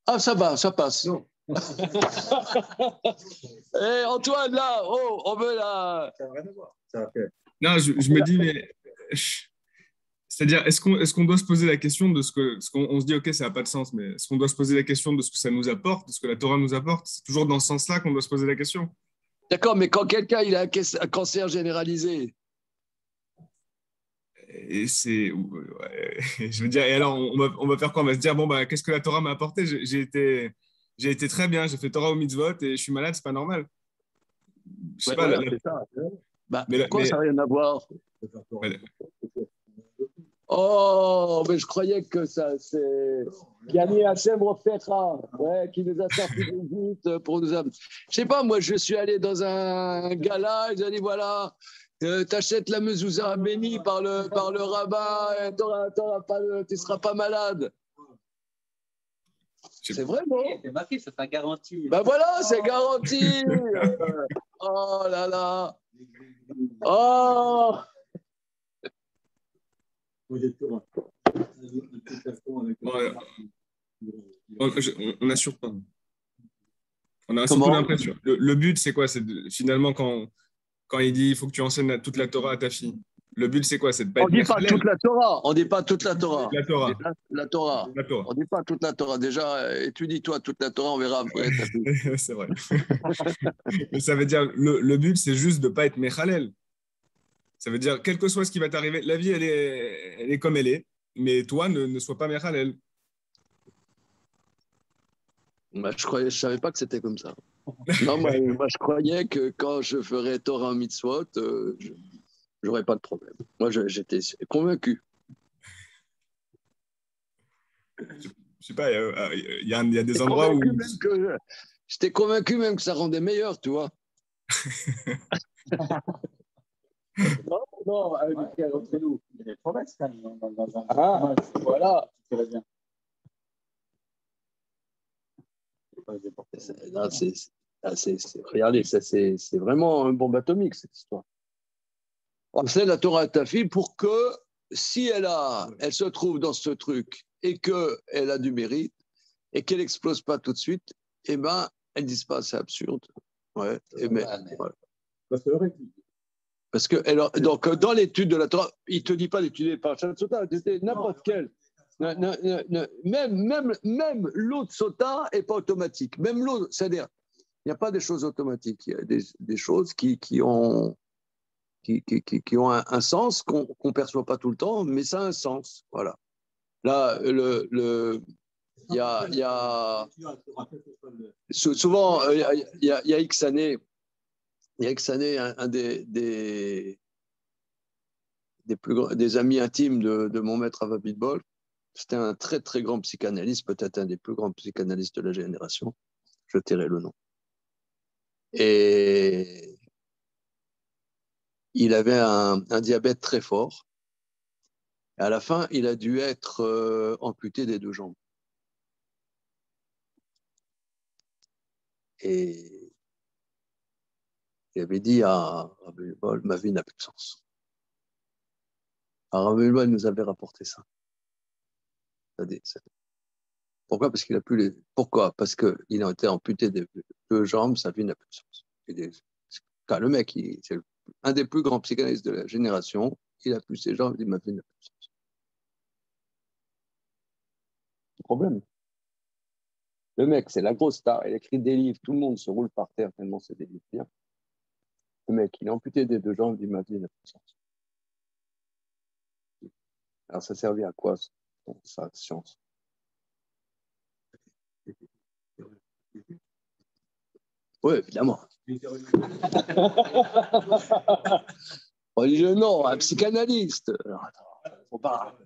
Ah, ça va, ça passe. Eh, Antoine, là, on veut la. Ça n'a rien à voir. Ça a fait. Non, je me dis, mais. C'est-à-dire, est-ce qu'on doit se poser la question de ce qu'on se dit, ok, ça n'a pas de sens, mais est-ce qu'on doit se poser la question de ce que ça nous apporte, de ce que la Torah nous apporte? C'est toujours dans ce sens-là qu'on doit se poser la question. D'accord, mais quand quelqu'un il a un cancer généralisé. Et c'est. Ouais, je veux dire, et alors, on va faire quoi? On va se dire, bon, bah, qu'est-ce que la Torah m'a apporté? J'ai été très bien, j'ai fait Torah au mitzvot et je suis malade, c'est pas normal. Je sais pas. Voilà, c'est ça. Bah, pourquoi ça n'a rien à voir? Oh, mais je croyais que ça, c'est Yanni Hachem Rofecha, qui nous a sorti du but pour nous amener. Je sais pas, moi, je suis allé dans un gala, ils ont dit voilà, t'achètes la mezouza bénie par le rabbin, tu ne seras pas malade. C'est vrai, non? C'est marqué, c'est pas garanti. Ben voilà, c'est garanti. Oh là là. Oh. On n'assure pas. On a surtout l'impression. Le but, c'est quoi? C'est finalement quand il dit il faut que tu enseignes toute la Torah à ta fille. Le but, c'est quoi? C'est de pas On être ne dit pas Mechalel. toute la Torah. On ne dit pas toute la Torah. La Torah. La Torah. La Torah. On ne dit pas toute la Torah. Déjà, étudie-toi toute la Torah, on verra après. C'est vrai. Mais ça veut dire, le but, c'est juste de ne pas être Mechalel. Ça veut dire, quel que soit ce qui va t'arriver, la vie, elle est comme elle est, mais toi, ne sois pas Mechalel. Bah, je savais pas que c'était comme ça. Non, moi, je croyais que quand je ferais Torah mitzvot, j'aurais pas de problème. Moi, j'étais convaincu. Je sais pas, il y a des endroits où. J'étais convaincu même que ça rendait meilleur, tu vois. Non, non, entre nous. Il y a des promesses quand même dans un. Ah, voilà. Regardez, ça, c'est vraiment une bombe atomique, cette histoire. On sait la Torah à ta fille pour que, si elle se trouve dans ce truc et qu'elle a du mérite et qu'elle n'explose pas tout de suite, eh ben, elles disent pas, c'est absurde. Ouais, voilà. Parce que, donc, dans l'étude de la Torah, il ne te dit pas d'étudier par Sota, c'était n'importe quel. Même l'eau de Sota n'est pas automatique. Même l'eau, c'est-à-dire, il n'y a pas des choses automatiques. Il y a des choses qui ont un sens qu'on ne perçoit pas tout le temps, mais ça a un sens. Voilà. Là, il y a souvent, il y a X années, un des amis intimes de mon maître Rav Abitbol, c'était un très, très grand psychanalyste, peut-être un des plus grands psychanalystes de la génération. Je tairai le nom. Et il avait un diabète très fort. Et à la fin, il a dû être amputé des 2 jambes. Et il avait dit à Rav Abitbol, ma vie n'a plus de sens. Rav Abitbol nous avait rapporté ça. Pourquoi? Parce qu'il a plus les. Pourquoi? Parce qu'il a été amputé des 2 jambes, sa vie n'a plus de sens. Le mec, c'est un des plus grands psychanalystes de la génération. Il a plus ses jambes, il dit ma vie n'a plus de sens. Problème. Le mec, c'est la grosse star. Il écrit des livres, tout le monde se roule par terre tellement c'est des livres bien. Le mec, il est amputé des 2 jambes, il dit ma vie n'a plus de sens. Alors ça servait à quoi sa science? Oui, évidemment. Religieux, non, un psychanalyste. Alors, attends, faut pas.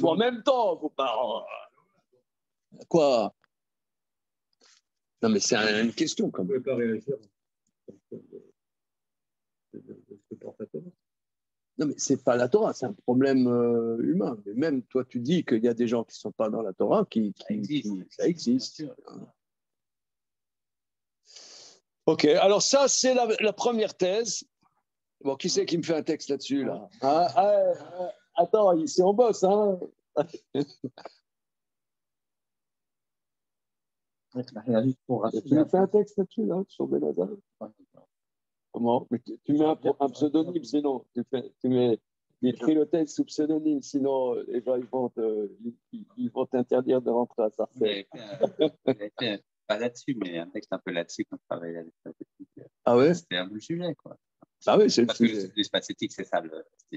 En même temps, faut pas. Quoi? Non, mais c'est une question quand même. Vous ne pouvez pas réagir. Non, mais c'est pas la Torah, c'est un problème humain. Mais même toi, tu dis qu'il y a des gens qui ne sont pas dans la Torah, ça existe. Ok, alors ça, c'est la première thèse. Bon, qui c'est qui me fait un texte là-dessus, là? Attends, ici on bosse, hein? Tu me fais un texte là-dessus, là, sur Benazar? Comment? Mais tu mets un pseudonyme, sinon. Tu écris le texte sous pseudonyme, sinon les gens ils vont t'interdire de rentrer à Sarcelles. Pas là-dessus, mais un texte un peu là-dessus quand on travaillait avec la technique. Ah ouais? C'était un peu le sujet, quoi. Ah oui, c'est le parce sujet. Que l'espace éthique, c'est ça.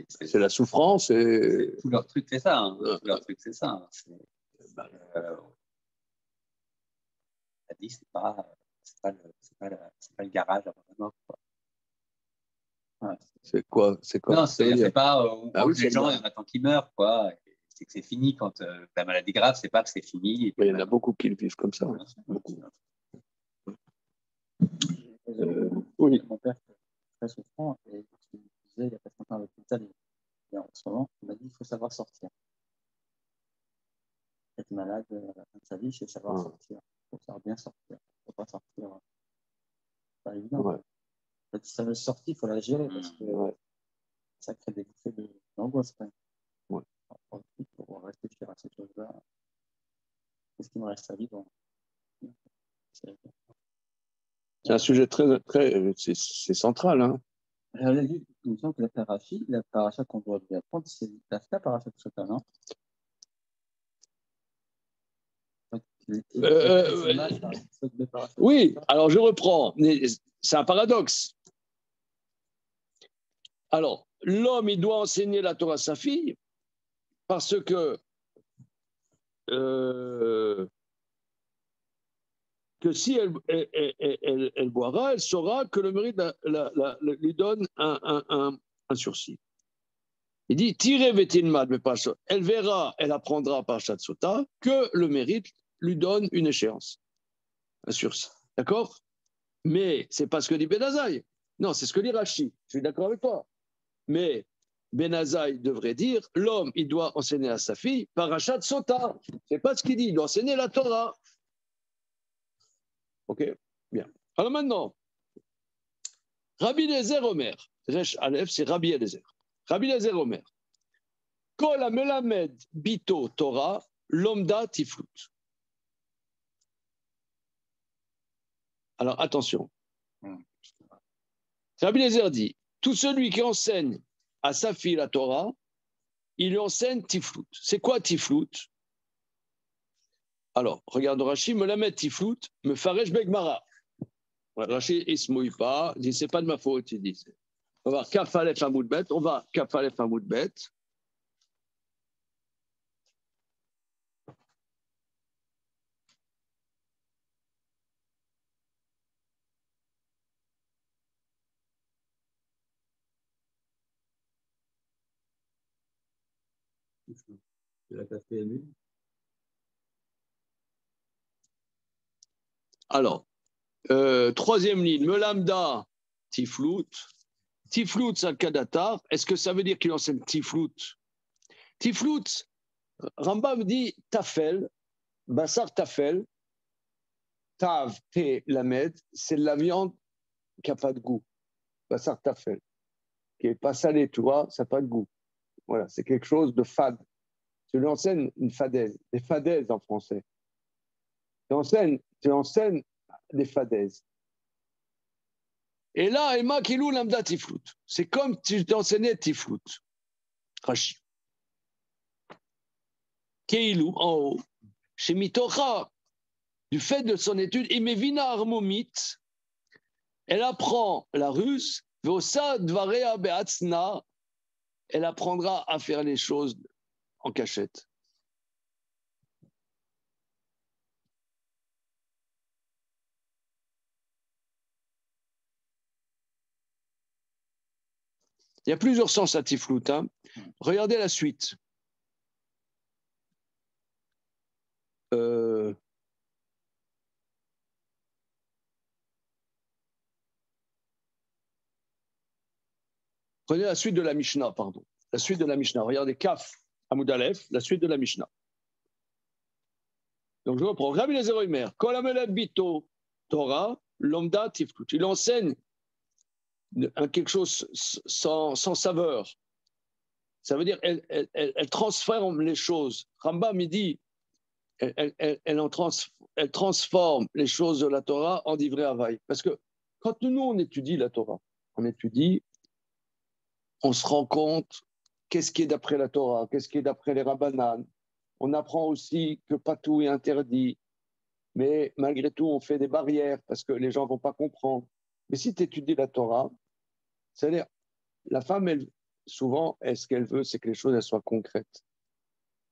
C'est la souffrance. Tout leur truc, c'est ça. Hein. Tout leur truc, c'est ça. On a dit, c'est pas le garage à vraiment, quoi. Ouais. C'est quoi? Non, c'est pas les gens, il y en a tant qui meurent, quoi. C'est que c'est fini quand la maladie grave, c'est pas que c'est fini. Et il y en a beaucoup qui le vivent comme ça. Beaucoup. Oui. Mon père est très souffrant et il me disait, il y a pas longtemps à l'hôpital, et en ce moment, il m'a dit, il faut savoir sortir. Être malade à la fin de sa vie, c'est savoir sortir. Il faut savoir bien sortir. Il ne faut pas sortir. C'est pas évident. Ouais. Si ça veut sortir, il faut la gérer parce que ça crée des bouffées d'angoisse quand même. Ouais. Il faut réfléchir à ces choses-là. Qu'est-ce qui me reste à vivre? C'est un sujet très c'est central. Hein. J'avais vu une me que la paracha qu'on doit lui apprendre, c'est la paracha de Sota, non? Oui, alors je reprends. C'est un paradoxe. Alors, l'homme, il doit enseigner la Torah à sa fille parce que si elle boira, elle saura que le mérite lui donne un sursis. Il dit, tirez Vetilmad, mais pas ça. Elle verra, elle apprendra par Sota que le mérite lui donne une échéance, un sursis. D'accord? Mais c'est pas ce que dit Ben Azaï. Non, c'est ce que dit Rashi. Je suis d'accord avec toi. Mais Ben Azaï devrait dire, l'homme, il doit enseigner à sa fille Parashat Sota. C'est pas ce qu'il dit, il doit enseigner la Torah. Ok? Bien. Alors maintenant, Rabbi Eliezer Omer, Resh Aleph, c'est Rabbi Eliezer. Rabbi Eliezer Omer, Kol ha-melamed bito Torah, lomda tiflut. Alors attention. Rabbi Eliezer dit, tout celui qui enseigne à sa fille la Torah, il lui enseigne tiflut. C'est quoi tiflut? Alors, regarde Rashi, me la met tiflut, me faresh begmara. Rashi, il ne se mouille pas, il dit, c'est pas de ma faute, il dit. On va kaf alef hamoud bet, on va kaf alef hamoud bet. Alors, troisième ligne, me lambda tiflut. Tiflut, c'est kadatar. Est-ce que ça veut dire qu'il enseigne tiflut? Tiflut, Rambam dit tafel, bassar tafel, tav, te, lamed, c'est de la viande qui n'a pas de goût. Bassar tafel, qui n'est pas salé, tu vois, ça n'a pas de goût. Voilà, c'est quelque chose de fade. Tu lui enseignes une fadaise, des fadaises en français. Tu enseignes des fadaises. Et là, Emma Kilou Lambda Tiflut. C'est comme si tu t'enseignais Tiflut. Rashi. Keilou, en haut. Chez Mitocha, du fait de son étude, Imevina Armomit, elle apprend la ruse, Vosa Dvarea Beatzna, elle apprendra à faire les choses en cachette. Il y a plusieurs sens à Tiflut. Hein. Regardez la suite. Prenez la suite de la Mishnah, pardon. La suite de la Mishnah. Regardez Kaf, Hamoud Aleph, la suite de la Mishnah. Donc je reprends. Rabbi Eliezer Omer, Kol ha-melamed bito Torah, lomda tiflut. Il enseigne quelque chose sans saveur. Ça veut dire elle transforme les choses. Rambam, il dit, elle transforme les choses de la Torah en divrei havaï. Parce que quand nous, on étudie la Torah, on se rend compte qu'est-ce qui est d'après la Torah, qu'est-ce qui est d'après les Rabbanan. On apprend aussi que pas tout est interdit, mais malgré tout, on fait des barrières parce que les gens ne vont pas comprendre. Mais si tu étudies la Torah, c'est-à-dire, la femme, souvent, ce qu'elle veut, c'est que les choses elles soient concrètes.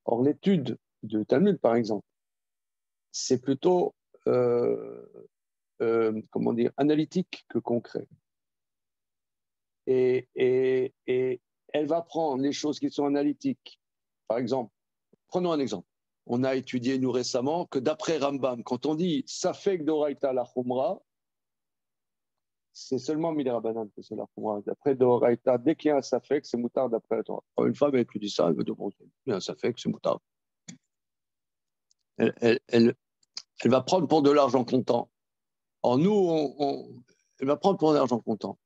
Or, l'étude de Talmud, par exemple, c'est plutôt, analytique que concret. Et elle va prendre les choses qui sont analytiques. Par exemple, prenons un exemple. On a étudié, nous, récemment, que d'après Rambam, quand on dit « Safek d'Oraïta la Khumra », c'est seulement Mili Rabbanan que c'est la Khumra. D'après d'Oraïta, dès qu'il y a un Safek, c'est moutard d'après la Torah. Une femme, elle étudie ça, elle veut dire « Bon, il y a un Safek, c'est moutard ». Elle va prendre pour de l'argent comptant. Or, nous, elle va prendre pour de l'argent comptant.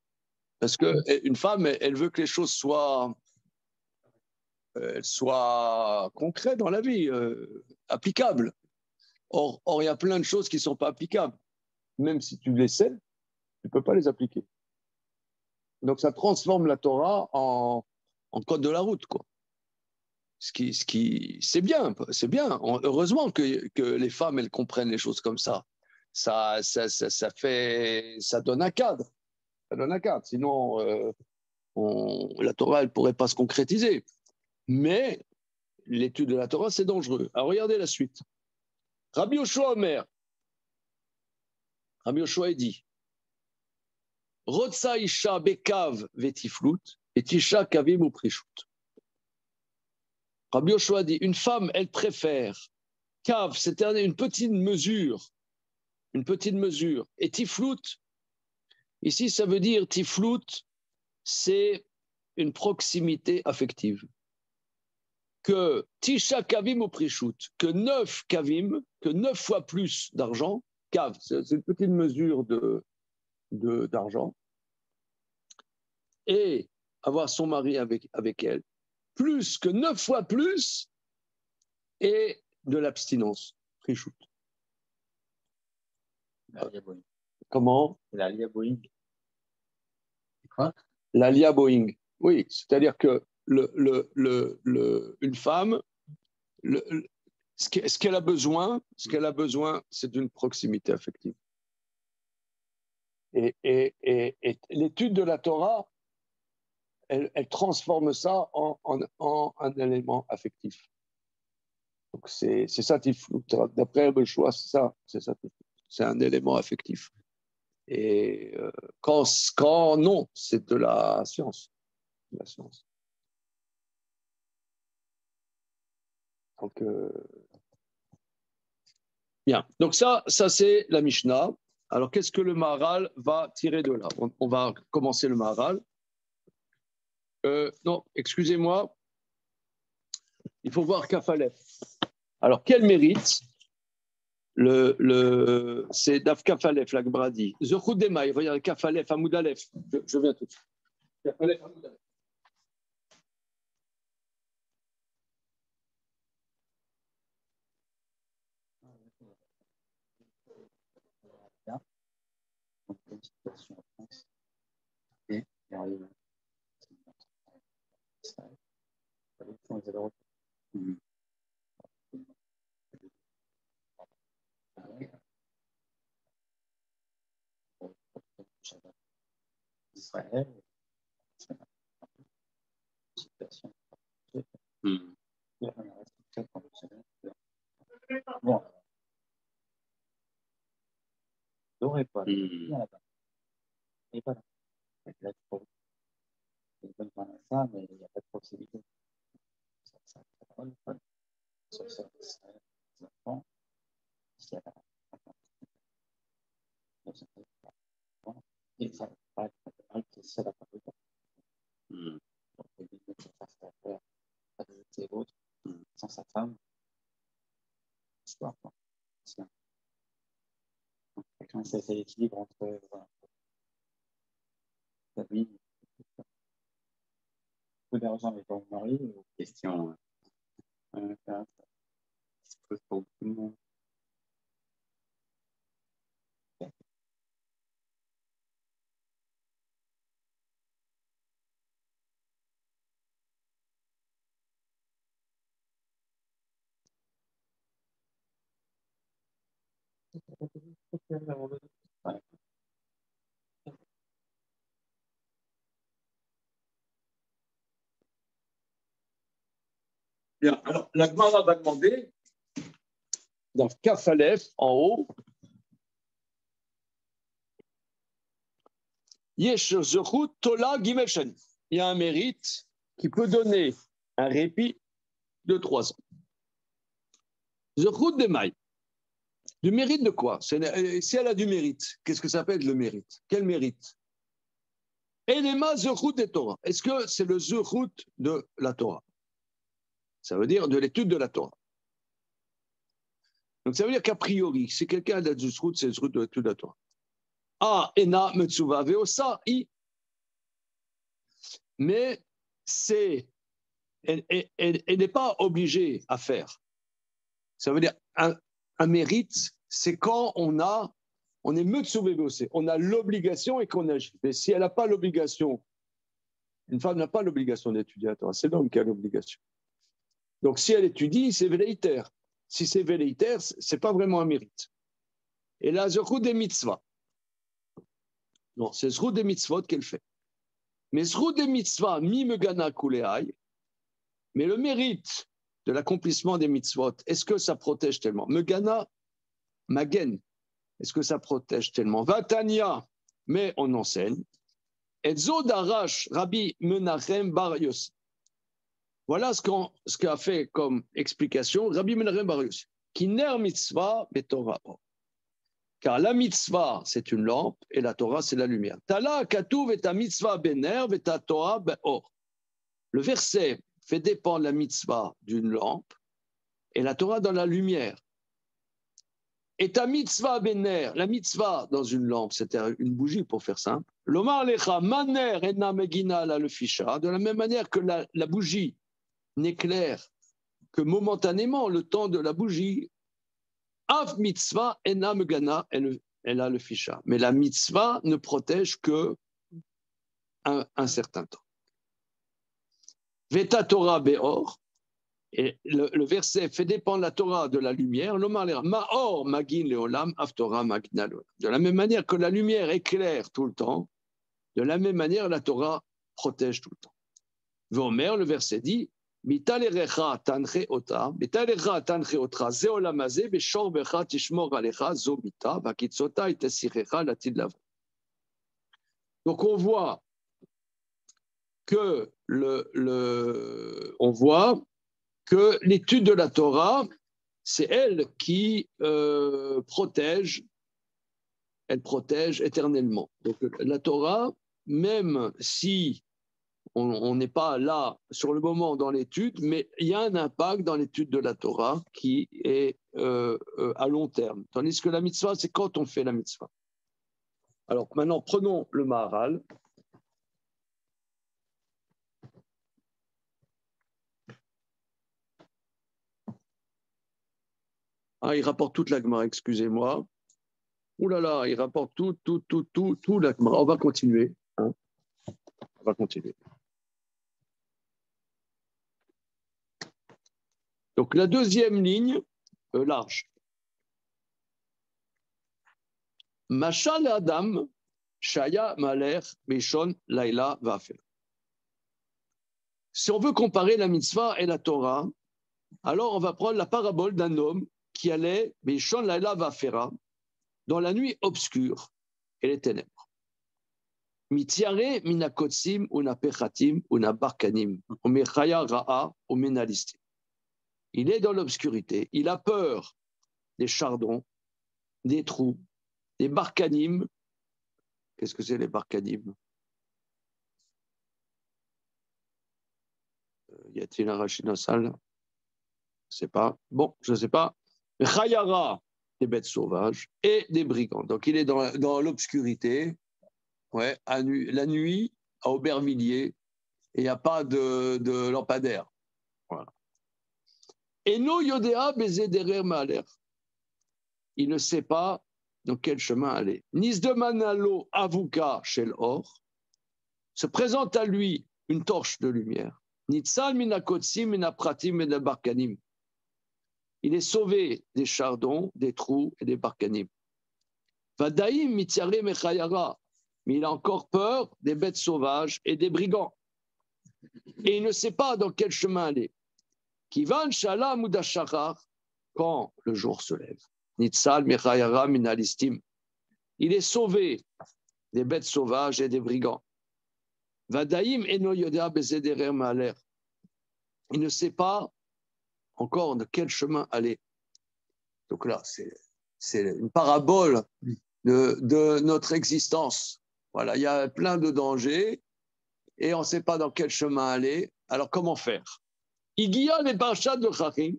Parce qu'une femme, elle veut que les choses soient concrètes dans la vie, applicables. Or, il y a plein de choses qui ne sont pas applicables. Même si tu les sais, tu ne peux pas les appliquer. Donc ça transforme la Torah en code de la route, quoi. C'est bien, c'est bien. Heureusement que les femmes, elles comprennent les choses comme ça. Ça donne un cadre. Ça donne un cadre. Sinon, la Torah, elle ne pourrait pas se concrétiser. Mais l'étude de la Torah, c'est dangereux. Alors regardez la suite. Rabbi Yoshua Omer. Rabbi Yoshua dit Rotsa isha bekav vetiflut et tisha kavim ou prishut. Rabbi Yoshua dit une femme, elle préfère kav, c'est-à-dire une petite mesure, et tiflut. Ici, ça veut dire tiflut, c'est une proximité affective. Que tisha kavim ou prishut, que 9 kavim, que 9 fois plus d'argent, kav, c'est une petite mesure d'argent, et avoir son mari avec elle, plus que 9 fois plus, et de l'abstinence, prishut. Comment? L'Alia Boeing. Quoi? L'Alia Boeing. Oui, c'est-à-dire que une femme, ce qu'elle a besoin, c'est d'une proximité affective. Et l'étude de la Torah, elle transforme ça en un élément affectif. Donc c'est ça, d'après le choix, c'est ça, c'est un élément affectif. Et quand non, c'est de la science. Donc, bien. Donc ça c'est la Mishnah. Alors, qu'est-ce que le Maharal va tirer de là? On va commencer le Maharal. Non, excusez-moi. Il faut voir Kafalef. Alors, quel mérite c'est Daf Kafalef, la Gbradi. Zechut Demaï, regardez Kafalef, Amoudalef. Je viens tout de suite. Kafalef, Amoudalef. Donc, une situation en France. Et il arrive. Israël, situation. Bon, n'aurait pas. Il n'y a pas. Il n'y a pas. Il y a trop. Il y a pas ça, mais il n'y a pas de proximité. Ça pas. Sur ça, les enfants, il y a pas. Et ça va être c'est la parole. Donc, il y a une face à faire, ajouter l'autre, sans sa femme. Histoire, quoi. Donc, chacun essaie l'équilibre entre la vie, beaucoup d'argent avec ton mari, ou question qui se pose pour tout le monde. Ouais. Bien, alors la Gemara va demander, dans Kafalef, en haut, Yesh Zechut Tola Gimel Shani. Il y a un mérite qui peut donner un répit de 3 ans. Zechut Demaï. Du mérite de quoi? Si elle a du mérite, qu'est-ce que ça peut être le mérite? Quel mérite? Elema Zechut de Torah. Est-ce que c'est le Zechut de la Torah? Ça veut dire de l'étude de la Torah. Donc ça veut dire qu'a priori, si quelqu'un a du Zechut, c'est le Zechut de l'étude de la Torah. Ah, Ena Metsuva Veosa I. Mais elle n'est pas obligée à faire. Ça veut dire un mérite, c'est quand on est Metsuva Veosa, on a l'obligation et qu'on agit. Mais si elle n'a pas l'obligation Une femme n'a pas l'obligation d'étudier la Torah, c'est l'homme qui a l'obligation. Donc, si elle étudie, c'est velléitaire. Si c'est velléitaire, ce n'est pas vraiment un mérite. Et là, zechut des mitzvahs. Non, c'est zechut des mitzvot qu'elle fait. Mais zechut des mitzvahs, mi megana kuleai, mais le mérite de l'accomplissement des mitzvot, est-ce que ça protège tellement? Megana, magen, est-ce que ça protège tellement? Vatania, mais on enseigne. Et zodarash Rabbi Menachem Bar Yossi. Voilà ce qu'a fait comme explication Rabbi Menachem Bar Yossi. Qui ner mitzvah betorah. Car la mitzvah, c'est une lampe et la Torah, c'est la lumière. Tala katuv et ta mitzvah bener et ta Torah beor. Le verset fait dépendre la mitzvah d'une lampe et la Torah dans la lumière. Et ta mitzvah bener, la mitzvah dans une lampe, c'était une bougie pour faire simple. L'omar lecha maner ena megina la le fisha, de la même manière que la bougie n'éclaire que momentanément le temps de la bougie. Av mitzvah ena megana, elle a le fisha. Mais la mitzvah ne protège que un certain temps. Veta Torah beor, et le verset fait dépendre la Torah de la lumière. Ma'or magin leolam, av Torah magna leolam. De la même manière que la lumière éclaire tout le temps, de la même manière la Torah protège tout le temps. Vomer, le verset dit, mitalerecha tanche ota, mitalerecha tanche otra, zeolam hazeh, beshor becha tishmor alecha, zo mita, vakitzota itesirecha latid lavo. Donc on voit que on voit que l'étude de la Torah, c'est elle qui protège, elle protège éternellement. Donc la Torah, même si on n'est pas là sur le moment dans l'étude, mais il y a un impact dans l'étude de la Torah qui est à long terme. Tandis que la mitzvah, c'est quand on fait la mitzvah. Alors maintenant, prenons le Maharal. Ah, il rapporte toute la Gemara, excusez-moi. Ouh là là, il rapporte tout la Gemara. On va continuer. Hein. On va continuer. Donc la deuxième ligne, large. Machal Adam, Shaya Maler, Beshon, Laila, Vafel. Si on veut comparer la mitzvah et la Torah, alors on va prendre la parabole d'un homme qui allait, Beshon, Laila, Vafera, dans la nuit obscure et les ténèbres. Mitiare minakotsim una pechatim una barkanim umechaya ra'a umenalistim. Il est dans l'obscurité, il a peur des chardons, des trous, des barkanim. Qu'est-ce que c'est les barkanim? Y a-t-il un rachid dans la salle? Je ne sais pas. Bon, je ne sais pas. Chayara, des bêtes sauvages et des brigands. Donc il est dans l'obscurité, ouais, la nuit, à Aubervilliers, et il n'y a pas de lampadaire. Voilà. Et no yodea bezederer maaler. Il ne sait pas dans quel chemin aller. Nisdemanalo avuka shel or. Se présente à lui une torche de lumière. Nitzal minakotsim minapratim minabarkanim. Il est sauvé des chardons, des trous et des barkanim. Vadaim mitiare mechayara. Mais il a encore peur des bêtes sauvages et des brigands. Et il ne sait pas dans quel chemin aller. Kivan shala mudashachar, quand le jour se lève. Nitzal mechayara minalistim. Il est sauvé des bêtes sauvages et des brigands. Vadaim eno yodea bezederer maaler. Il ne sait pas encore de quel chemin aller. Donc là, c'est une parabole de notre existence. Voilà, il y a plein de dangers et on ne sait pas dans quel chemin aller. Alors comment faire? Igia les parchats de Chachim,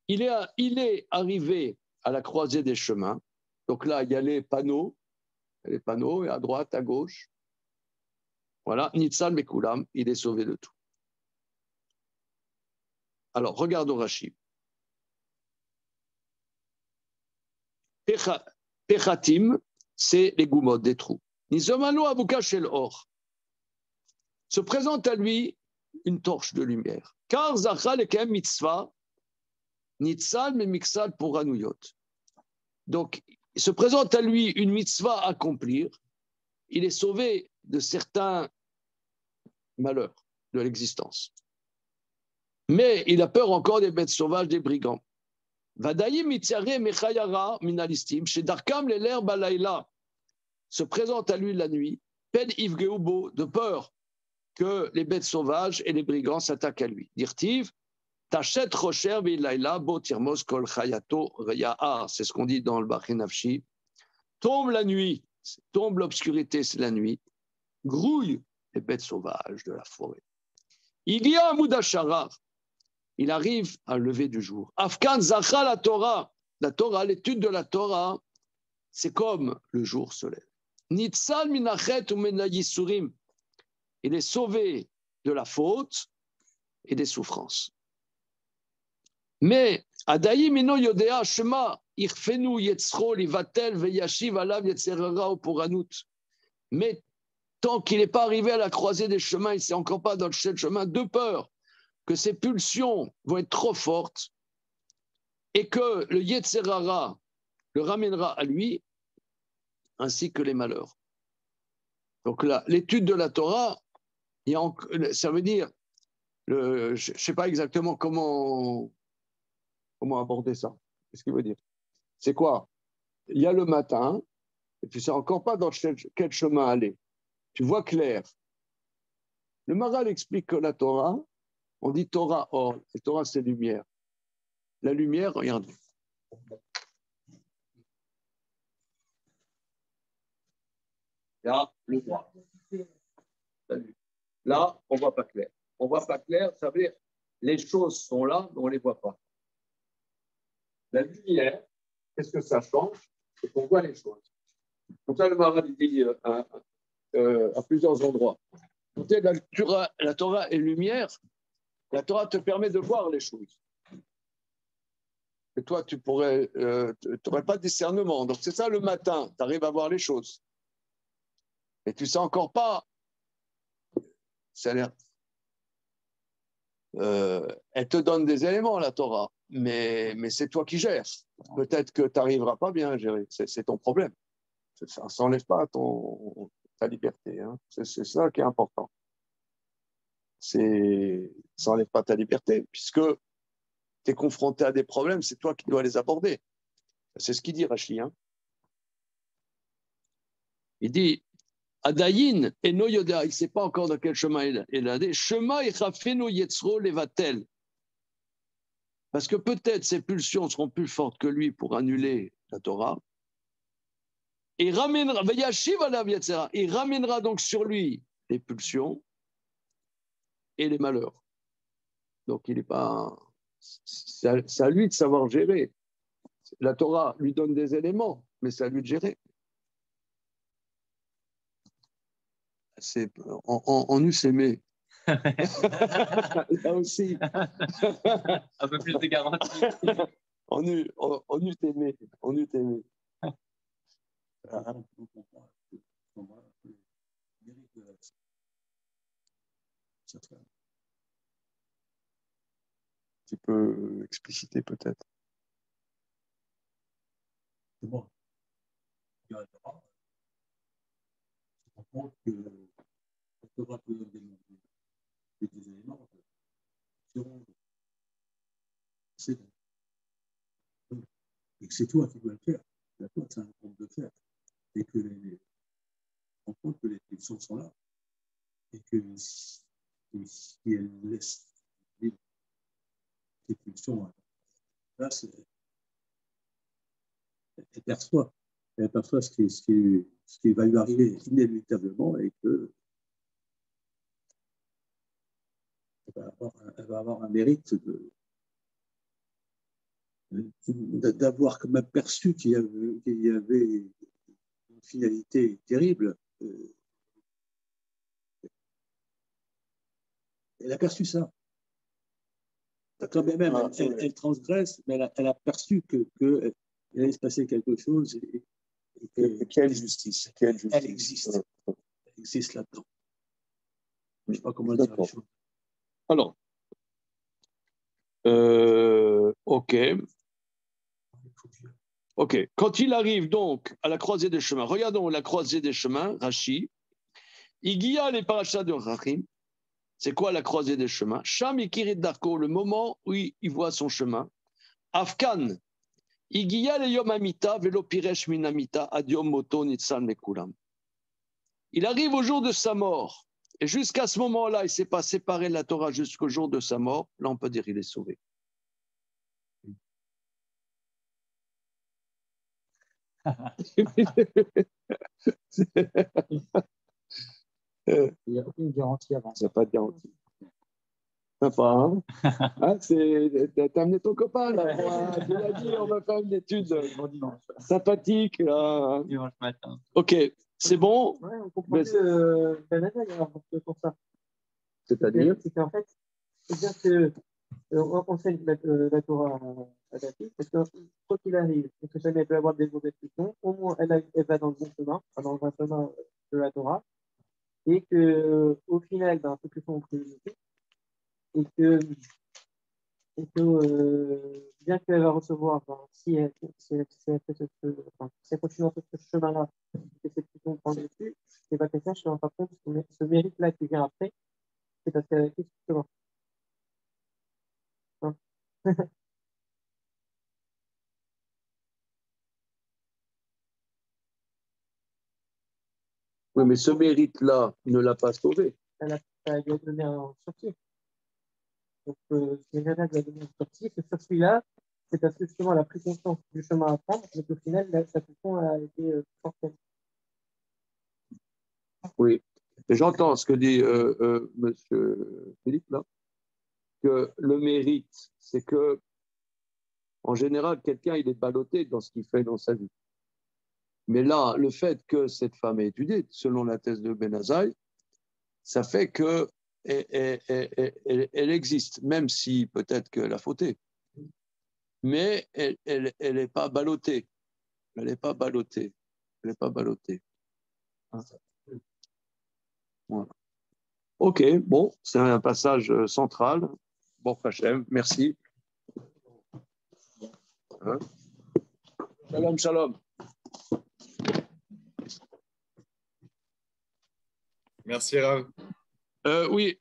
il est arrivé à la croisée des chemins. Donc là, il y a les panneaux et à droite, à gauche. Voilà, Nitzal Mekulam, il est sauvé de tout. Alors, regardons Rashi. Pechatim, c'est les goumottes des trous. Nizomano avuka shel or. se présente à lui une torche de lumière. Car Zachal est quand même mitzvah, nitzal, mais mixal pour Anouyot. Donc, il se présente à lui une mitzvah à accomplir. Il est sauvé de certains malheurs de l'existence. Mais il a peur encore des bêtes sauvages, des brigands. Vadayim mitzare mechayara minalistim, chez Darkam l'eler balayla se présente à lui la nuit, pen ivgeubo, de peur que les bêtes sauvages et les brigands s'attaquent à lui. Dirtiv, tachet rocher vilayla bo tirmos kol chayato reya'a. C'est ce qu'on dit dans le Bachinavshi. Tombe la nuit, tombe l'obscurité, c'est la nuit. Grouille les bêtes sauvages de la forêt. Il y a un moudachara. Il arrive à lever du jour. Afkan zacha la Torah, l'étude de la Torah, c'est comme le jour se lève. Nitzal minachet ou menayisurim. Il est sauvé de la faute et des souffrances. Mais Adaïm ino yodea shema irfenu yetzro livatel veyashiv alav yetzerara oporanut. Mais tant qu'il n'est pas arrivé à la croisée des chemins, il ne sait encore pas dans le chemin, de peur que ses pulsions vont être trop fortes et que le Yetzerara le ramènera à lui, ainsi que les malheurs. Donc là, l'étude de la Torah, ça veut dire, je ne sais pas exactement comment aborder ça. Qu'est-ce qu'il veut dire? C'est quoi? Il y a le matin, et tu ne sais encore pas dans quel chemin aller. Tu vois clair. Le Maral explique que la Torah, on dit Torah or, et Torah c'est lumière. La lumière, regardez. Là, le noir. Là, on ne voit pas clair. On ne voit pas clair, ça veut dire les choses sont là, mais on ne les voit pas. La lumière, qu'est-ce que ça change? C'est qu'on voit les choses. Donc ça, le Maral dit à plusieurs endroits. La Torah est lumière. La Torah te permet de voir les choses. Et toi, tu n'aurais pas de discernement. Donc, c'est ça le matin, tu arrives à voir les choses. Mais tu ne sais encore pas. Ça a l'air. Elle te donne des éléments, la Torah, mais c'est toi qui gères. Peut-être que tu n'arriveras pas bien à gérer. C'est ton problème. Ça ne s'enlève pas ta liberté. Hein. C'est ça qui est important. Ça n'enlève pas ta liberté, puisque tu es confronté à des problèmes, c'est toi qui dois les aborder. C'est ce qu'il dit, Rashi. Hein. Il dit, Adayin et no yoda, il ne sait pas encore dans quel chemin il a dit, Shema et chafeno yetzro levatel. Parce que peut-être ses pulsions seront plus fortes que lui pour annuler la Torah. Et ramènera, il ramènera donc sur lui les pulsions et les malheurs. Donc il n'est pas. C'est à lui de savoir gérer. La Torah lui donne des éléments, mais c'est à lui de gérer. C'est en UCME. Là aussi. Un peu plus de garantie. en UTME. En UTME. Tu peux expliciter peut-être. C'est bon. Il y a je comprends que la Torah te donne des éléments qui seront et que c'est toi qui dois le faire. C'est toi que ça incombe de faire. Et que on compte que les pulsions sont là. Et que si elle laisse les pulsions, là, elle perçoit ce qui va lui arriver inévitablement et que elle va avoir un mérite d'avoir comme aperçu qu'il y avait une finalité terrible. Elle a perçu ça. Quand même, elle transgresse, mais elle a perçu qu'il allait se passer quelque chose. Quelle justice. Elle existe. Elle existe là-dedans. Je ne sais pas comment dire les D'accord. choses. Alors, ok. Ok. Quand il arrive donc à la croisée des chemins, regardons la croisée des chemins, Rashi. Igia les parachas de Rachim. C'est quoi la croisée des chemins? Sham Ikirit Darko, le moment où il voit son chemin. Afkan. Igia le Yom Amita, Velo Piresh Minamita, Adiom Moto Nitsan Mekulam. Il arrive au jour de sa mort. Et jusqu'à ce moment-là, il ne s'est pas séparé de la Torah jusqu'au jour de sa mort. Là, on peut dire qu'il est sauvé. Il n'y a aucune garantie avant Il n'y ça. a pas de garantie. Sympa, hein? T'as amené ton copain, là. Tu l'as dit, on va faire une étude sympathique. Là. Dimanche matin. Ok, c'est bon? Ouais, on comprend mieux Canada pour ça. C'est-à-dire? C'est qu'en fait, c'est-à-dire que on enseigne la Torah à la fille, parce que quoi qu'il arrive, et que jamais elle peut avoir des mauvaises questions, au moins elle va dans le bon chemin, dans le chemin de la Torah, et que au final, ben, toutes les questions ont priorité, et que bien qu'elle va recevoir, ben, si elle continue sur ce chemin-là, et que cette question prend le dessus, et ben quelqu'un se rend pas compte que ce mérite-là qui vient après, c'est parce qu'elle a été sur ce chemin. Hein. Oui, mais ce mérite-là ne l'a pas sauvé. Elle lui a donné un sortir. Donc, c'est Nana qui a donné un sortir. Et sur celui-là, c'est parce que justement, elle a pris conscience du chemin à prendre, mais qu'au final, sa question a été forcée. Oui. Et j'entends ce que dit monsieur Philippe, là, que le mérite, c'est que, en général, quelqu'un, il est ballotté dans ce qu'il fait dans sa vie. Mais là, le fait que cette femme ait étudié, selon la thèse de Ben Azaï, ça fait que elle existe, même si peut-être qu'elle a fauté. Mais elle n'est pas ballottée. Elle n'est pas ballottée. Elle n'est pas ballottée. Voilà. Ok, bon, c'est un passage central. Bon, Hachem, merci. Hein? Shalom, shalom. Merci, Rav. Oui.